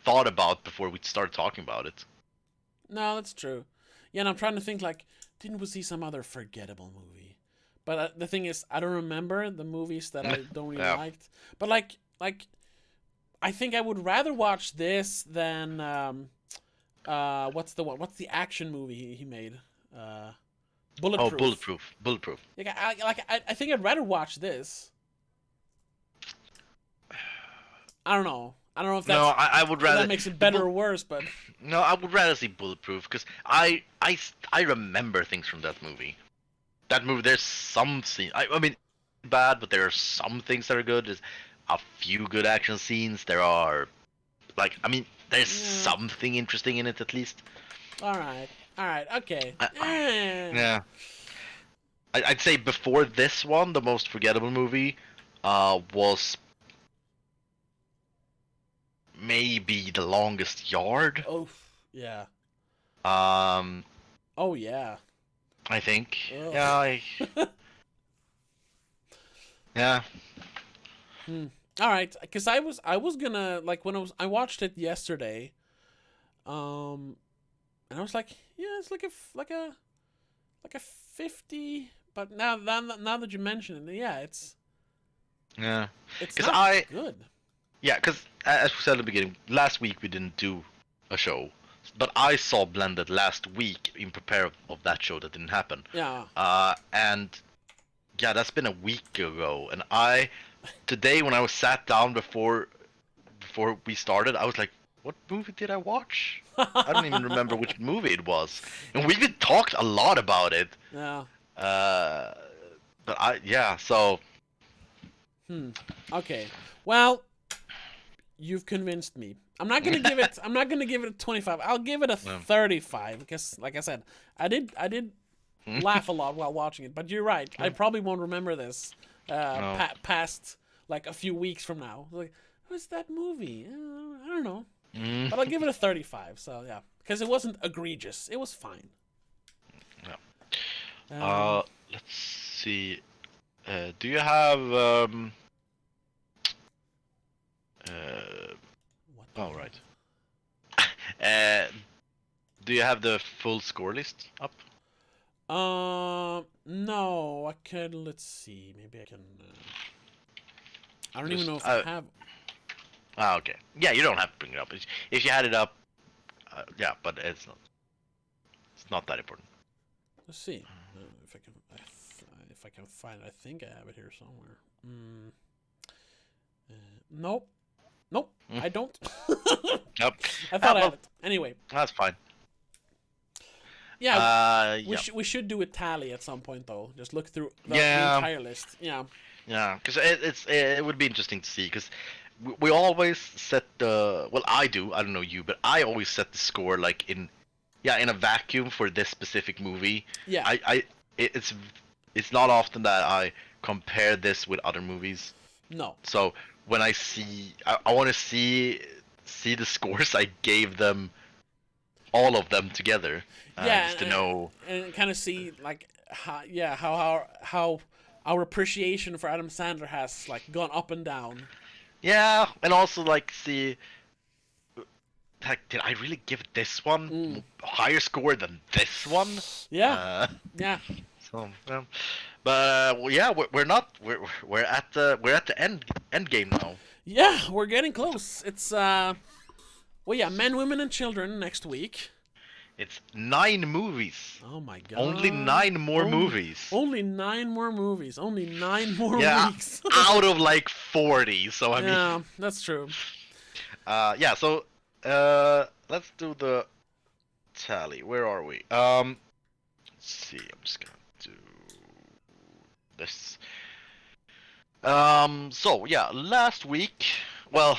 thought about before we started talking about it. no, that's true. Yeah, and I'm trying to think like, didn't we see some other forgettable movie? But the thing is, I don't remember the movies that I don't really Yeah. liked. But like, I think I would rather watch this than what's the action movie he made? Bulletproof. Oh, Bulletproof. Like, I think I'd rather watch this. I don't know. I don't know if that's, No, I would if rather. that makes it better or worse, but No, I would rather see Bulletproof, because I remember things from that movie. That movie, there's some scene. I mean, bad, but there are some things that are good. There's a few good action scenes. There are, there's Yeah. something interesting in it at least. all right, okay. Yeah. I'd say before this one, the most forgettable movie was maybe The Longest Yard. Oh, yeah. Um, Oh, yeah. I think. Ugh. Yeah. Yeah. All right, because I was gonna like when I watched it yesterday, and I was like, yeah, it's like a 50. But now that you mention it, yeah, it's Yeah. it's 'Cause not good. Yeah, because as we said at the beginning, last week we didn't do a show, but I saw Blended last week in prepare of that show that didn't happen. Yeah. And yeah, that's been a week ago, and today when I was sat down before we started, I was like, what movie did I watch? I don't even remember which movie it was, and we even talked a lot about it. Yeah. But so. Okay. Well, you've convinced me. I'm not gonna give it. I'm not gonna give it a 25. I'll give it a 35 because, like I said, I did laugh a lot while watching it. But you're right. I probably won't remember this past like a few weeks from now. Like, what's that movie? I don't know. But I'll give it a 35. So yeah, because it wasn't egregious. It was fine. Yeah. Let's see. Do you have What Oh right. Do you have the full score list up? No, I could. Let's see. Maybe I can. I don't even Just, know if I have. Ah, okay. Yeah, you don't have to bring it up. If you had it up, yeah, but it's not. It's not that important. Let's see if I can. If I can find it, I think I have it here somewhere. Nope. Nope. I don't. Nope. I thought I well, had it. Anyway. That's fine. Yeah. Yeah. We should do a tally at some point though. Just look through the entire list. Yeah. Yeah, because it would be interesting to see because we always set the I do, I don't know you, but I always set the score like in a vacuum for this specific movie. Yeah. It's not often that I compare this with other movies. No. So when I see I want to see the scores I gave them, all of them together. Just to know and kind of see like how our appreciation for Adam Sandler has like gone up and down. Yeah, and also like see, like, did I really give this one higher score than this one? Yeah. Yeah. So, but yeah, we're not we're at the end game now. Yeah, we're getting close. It's well, yeah, Men, Women, and Children next week. It's 9 movies. Oh my god. Only 9 more movies. Only 9 more movies. Only 9 more Yeah, weeks. out of like 40. So I mean. Yeah, that's true. Yeah. So let's do the tally. Where are we? Let's see. I'm just gonna do this. So yeah, last week. Well,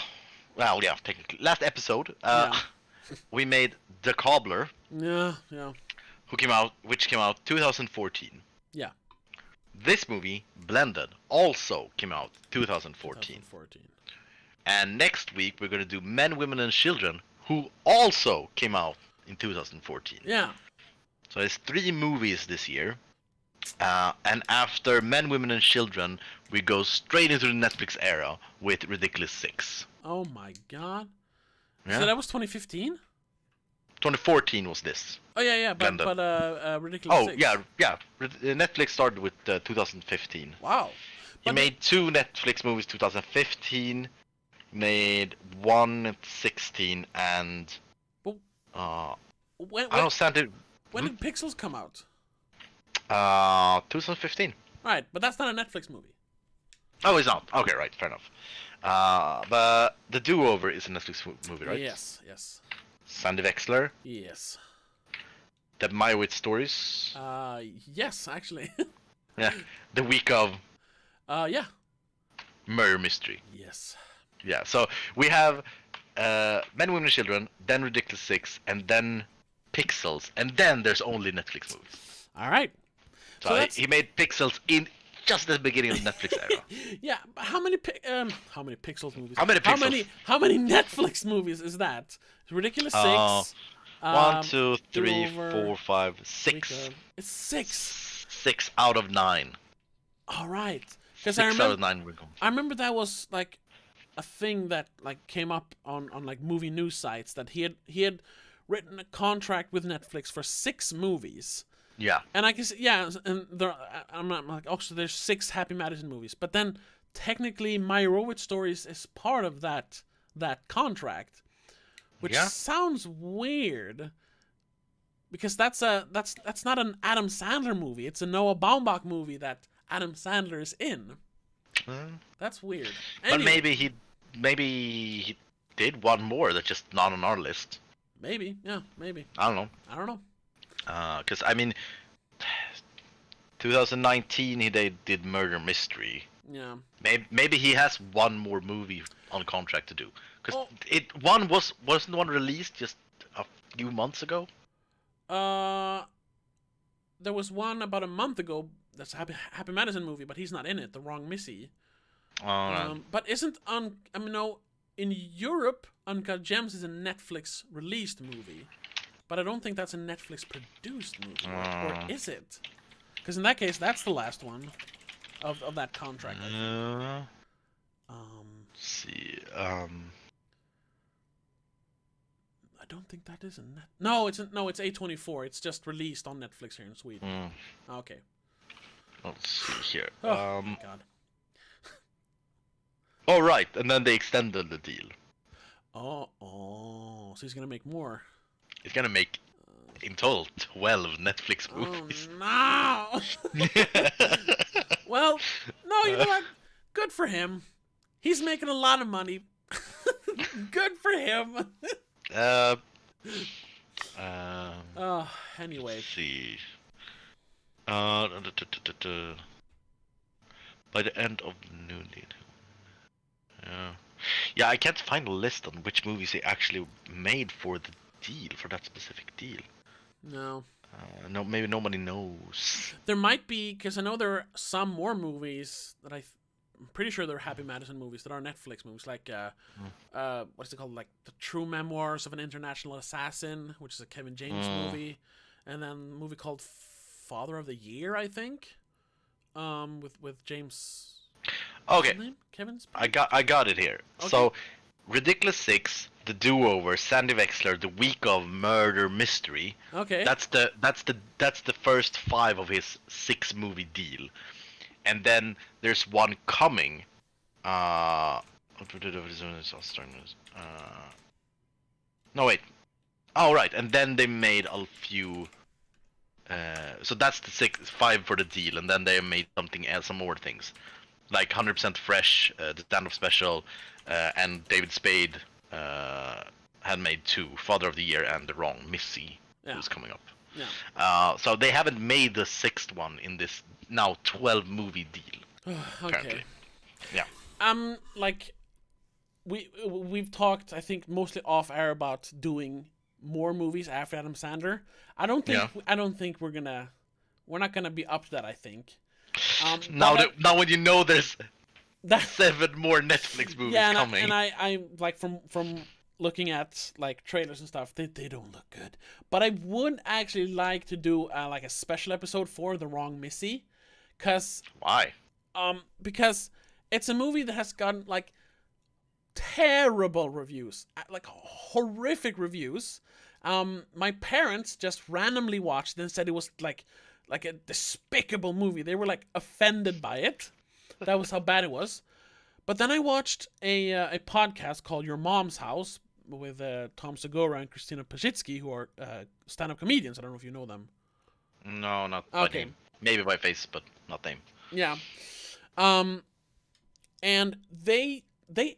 yeah, technically, last episode. We made The Cobbler. Yeah. Which came out 2014. Yeah. This movie, Blended, also came out 2014. And next week we're gonna do Men, Women, and Children, who also came out in 2014. Yeah. So it's 3 movies this year. And after Men, Women, and Children, we go straight into the Netflix era with Ridiculous 6. Oh my god. Yeah. So that was 2015? 2014 was this. Oh yeah, but Blended. Ridiculous Oh, 6. yeah. Netflix started with 2015. Wow. He made 2 Netflix movies 2015, made 1 in 16, and When I don't know, Sandler. when did Pixels come out? 2015. Right, but that's not a Netflix movie. Oh, it's not. Okay, right, fair enough. But The Do-Over is a Netflix movie, right? Yes. Sandy Wexler, Yes. The Meyerowitz Stories. Yes, actually. Yeah, The Week of Yeah. Murder Mystery. Yes. Yeah, so we have Men, Women, and Children, then Ridiculous 6, and then Pixels, and then there's only Netflix movies. All right. So he made Pixels in just the beginning of the Netflix era. Yeah, but how many Pixels movies? How many Pixels? How many Netflix movies is that? Ridiculous 6. 1, 2, 3, Do-Over, 4, 5, 6. It's 6. 6 out of 9. All right. Because 6 out of 9 we're going. I remember that was like a thing that like came up on like movie news sites that he had written a contract with Netflix for 6 movies. Yeah. And I guess and I'm like, oh, so there's 6 Happy Madison movies, but then technically Meyerowitz Stories is part of that contract, which sounds weird because that's not an Adam Sandler movie. It's a Noah Baumbach movie that Adam Sandler is in. That's weird. But Anyway, maybe he did one more that's just not on our list. maybe. Maybe. I don't know. Because I mean, 2019 he did Murder Mystery. Yeah. Maybe he has one more movie on contract to do. Because wasn't one released just a few months ago. There was one about a month ago that's a Happy Madison movie, but he's not in it. The Wrong Missy. But isn't in Europe, Uncut Gems is a Netflix released movie. But I don't think that's a Netflix produced movie, or is it? Because in that case, that's the last one of that contract. Let's see. don't think that is a net. No, it's A24. It's just released on Netflix here in Sweden. Okay. Let's see here. Oh my god. Oh right, and then they extended the deal. Oh, so he's gonna make more. It's gonna make in total 12 Netflix movies. Oh no! Well, no, you know what? Good for him. He's making a lot of money. Good for him. Anyway. Let's see. By the end of the new deal. Yeah, I can't find a list on which movies they actually made for the deal, for that specific deal. No. No, maybe nobody knows. There might be, because I know there are some more movies that I'm pretty sure they're Happy Madison movies that are Netflix movies, like what's it called, like The True Memoirs of an International Assassin, which is a Kevin James movie, and then a movie called Father of the Year, I think, with James. Okay, What's his name? Kevin's. I got it here. Okay. So, Ridiculous Six, The Do-Over, Sandy Wexler, The Week of Murder Mystery. Okay. That's the first 5 of his 6 movie deal, and then there's one coming. No wait. Oh right, and then they made a few. So that's the 5 for the deal, and then they made something else, some more things, like 100% Fresh, the stand-up special, and David Spade had made 2, Father of the Year and The Wrong Missy, who's coming up. Yeah. So they haven't made the 6th one in this now 12 movie deal. Okay. Yeah. Like we've talked, I think, mostly off air about doing more movies after Adam Sandler. I don't think we're not gonna be up to that, I think. Now when you know there's 7 more Netflix movies coming. And I like from looking at like trailers and stuff, they don't look good. But I would actually like to do like a special episode for The Wrong Missy, Why? Because it's a movie that has gotten like terrible reviews, like horrific reviews. My parents just randomly watched it and said it was like a despicable movie. They were like offended by it. That was how bad it was. But then I watched a podcast called Your Mom's House with Tom Segura and Christina Pazsitzky, who are stand-up comedians. I don't know if you know them. No, not by name. Maybe by face, but not name. Yeah. And they're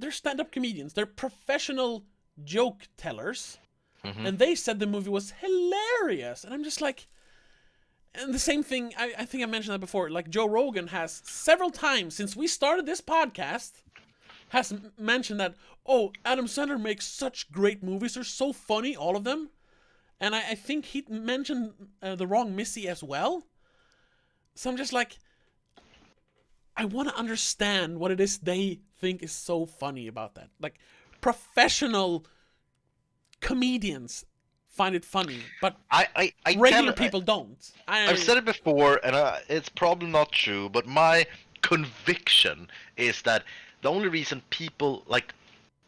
stand-up comedians. They're professional joke tellers. Mm-hmm. And they said the movie was hilarious. And I'm just like... And the same thing, I think I mentioned that before, like Joe Rogan has several times since we started this podcast, has mentioned that, oh, Adam Sandler makes such great movies. They're so funny, all of them. And I think he mentioned The Wrong Missy as well. So I'm just like, I want to understand what it is they think is so funny about that. Like, professional comedians find it funny, but regular people don't. I've said it before, and it's probably not true, but my conviction is that the only reason people, like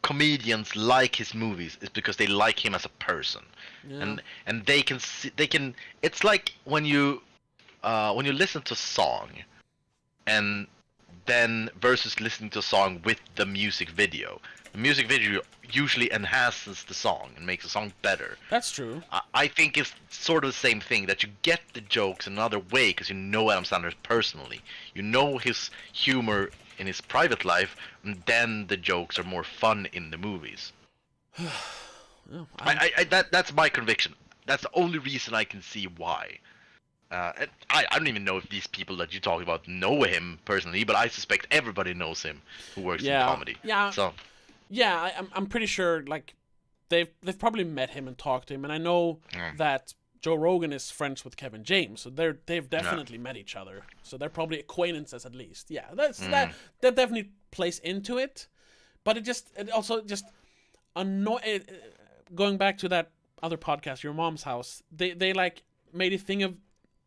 comedians, like his movies is because they like him as a person. Yeah. And they can it's like when you listen to a song and then versus listening to a song with the music video. The music video usually enhances the song and makes the song better. That's true. I think it's sort of the same thing, that you get the jokes another way because you know Adam Sandler personally. You know his humor in his private life, and then the jokes are more fun in the movies. That's my conviction. That's the only reason I can see why. I don't even know if these people that you talk about know him personally, but I suspect everybody knows him who works in comedy. Yeah. So. Yeah, I'm pretty sure like they've probably met him and talked to him, and I know that Joe Rogan is friends with Kevin James, so they've definitely met each other. So they're probably acquaintances at least. Yeah, that definitely plays into it. But it also going back to that other podcast, Your Mom's House. They like made a thing of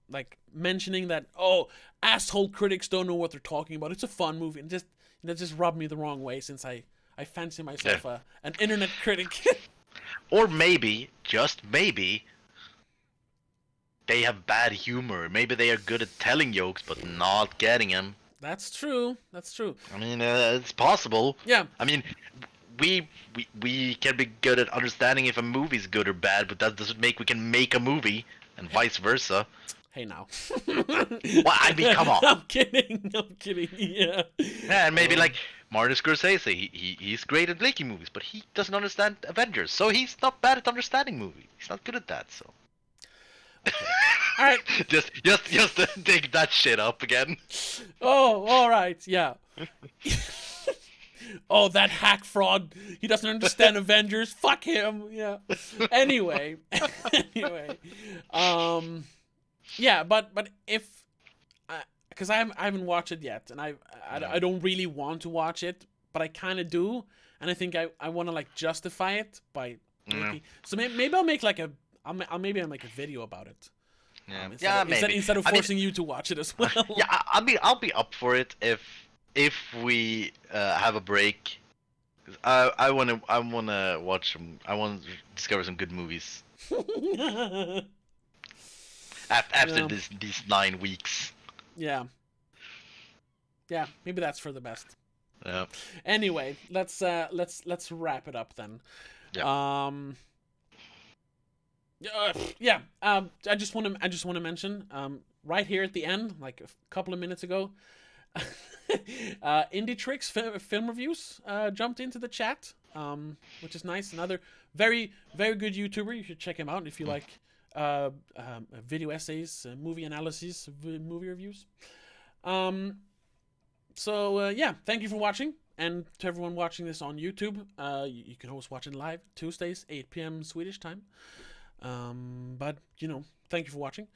like mentioning that, oh, asshole critics don't know what they're talking about. It's a fun movie, and that just rubbed me the wrong way since I fancy myself an internet critic. Or maybe, just maybe, they have bad humor. Maybe they are good at telling jokes but not getting them. That's true. That's true. I mean, it's possible. Yeah. I mean, we can be good at understanding if a movie's good or bad, but that doesn't make we can make a movie, and vice versa. Hey now. Well, I mean, come on. I'm kidding. I'm kidding. Yeah. Yeah, and maybe like Martin Scorsese, he's great at making movies, but he doesn't understand Avengers, so he's not bad at understanding movies. He's not good at that, so. All right. just to dig that shit up again. Oh, all right. Yeah. Oh, that hack fraud. He doesn't understand Avengers. Fuck him. Yeah. Anyway. Anyway. Yeah, but if because I haven't watched it yet, and I don't really want to watch it, but I kind of do, and I think I want to like justify it by making. So maybe I'll make like I'll make a video about it. Yeah, maybe. Instead of forcing you to watch it as well. Yeah, I'll be up for it if we have a break. I wanna watch some. I want to discover some good movies after these 9 weeks. Yeah. Yeah, maybe that's for the best. Yeah. Anyway, let's wrap it up then. Yeah. Yeah. I just want to mention right here at the end, like a couple of minutes ago, Indie Tricks film reviews jumped into the chat, which is nice. Another very very good YouTuber. You should check him out if you like video essays, movie analyses, movie reviews. So yeah, thank you for watching, and to everyone watching this on YouTube, you can always watch it live Tuesdays 8 p.m. Swedish time. But thank you for watching,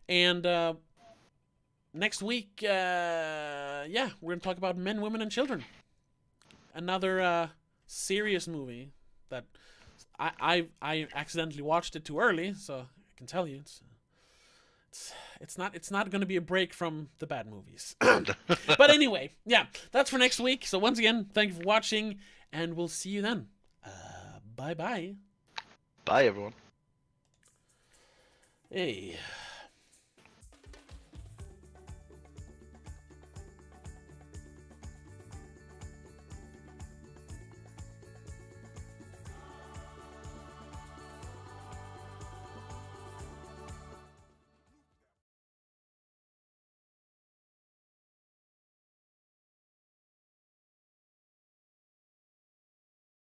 and next week, yeah, we're gonna talk about Men, Women, and Children. Another serious movie that I accidentally watched it too early, so I can tell you it's not going to be a break from the bad movies. But anyway, yeah, that's for next week. So once again, thank you for watching, and we'll see you then. Bye bye. Bye, everyone. Hey.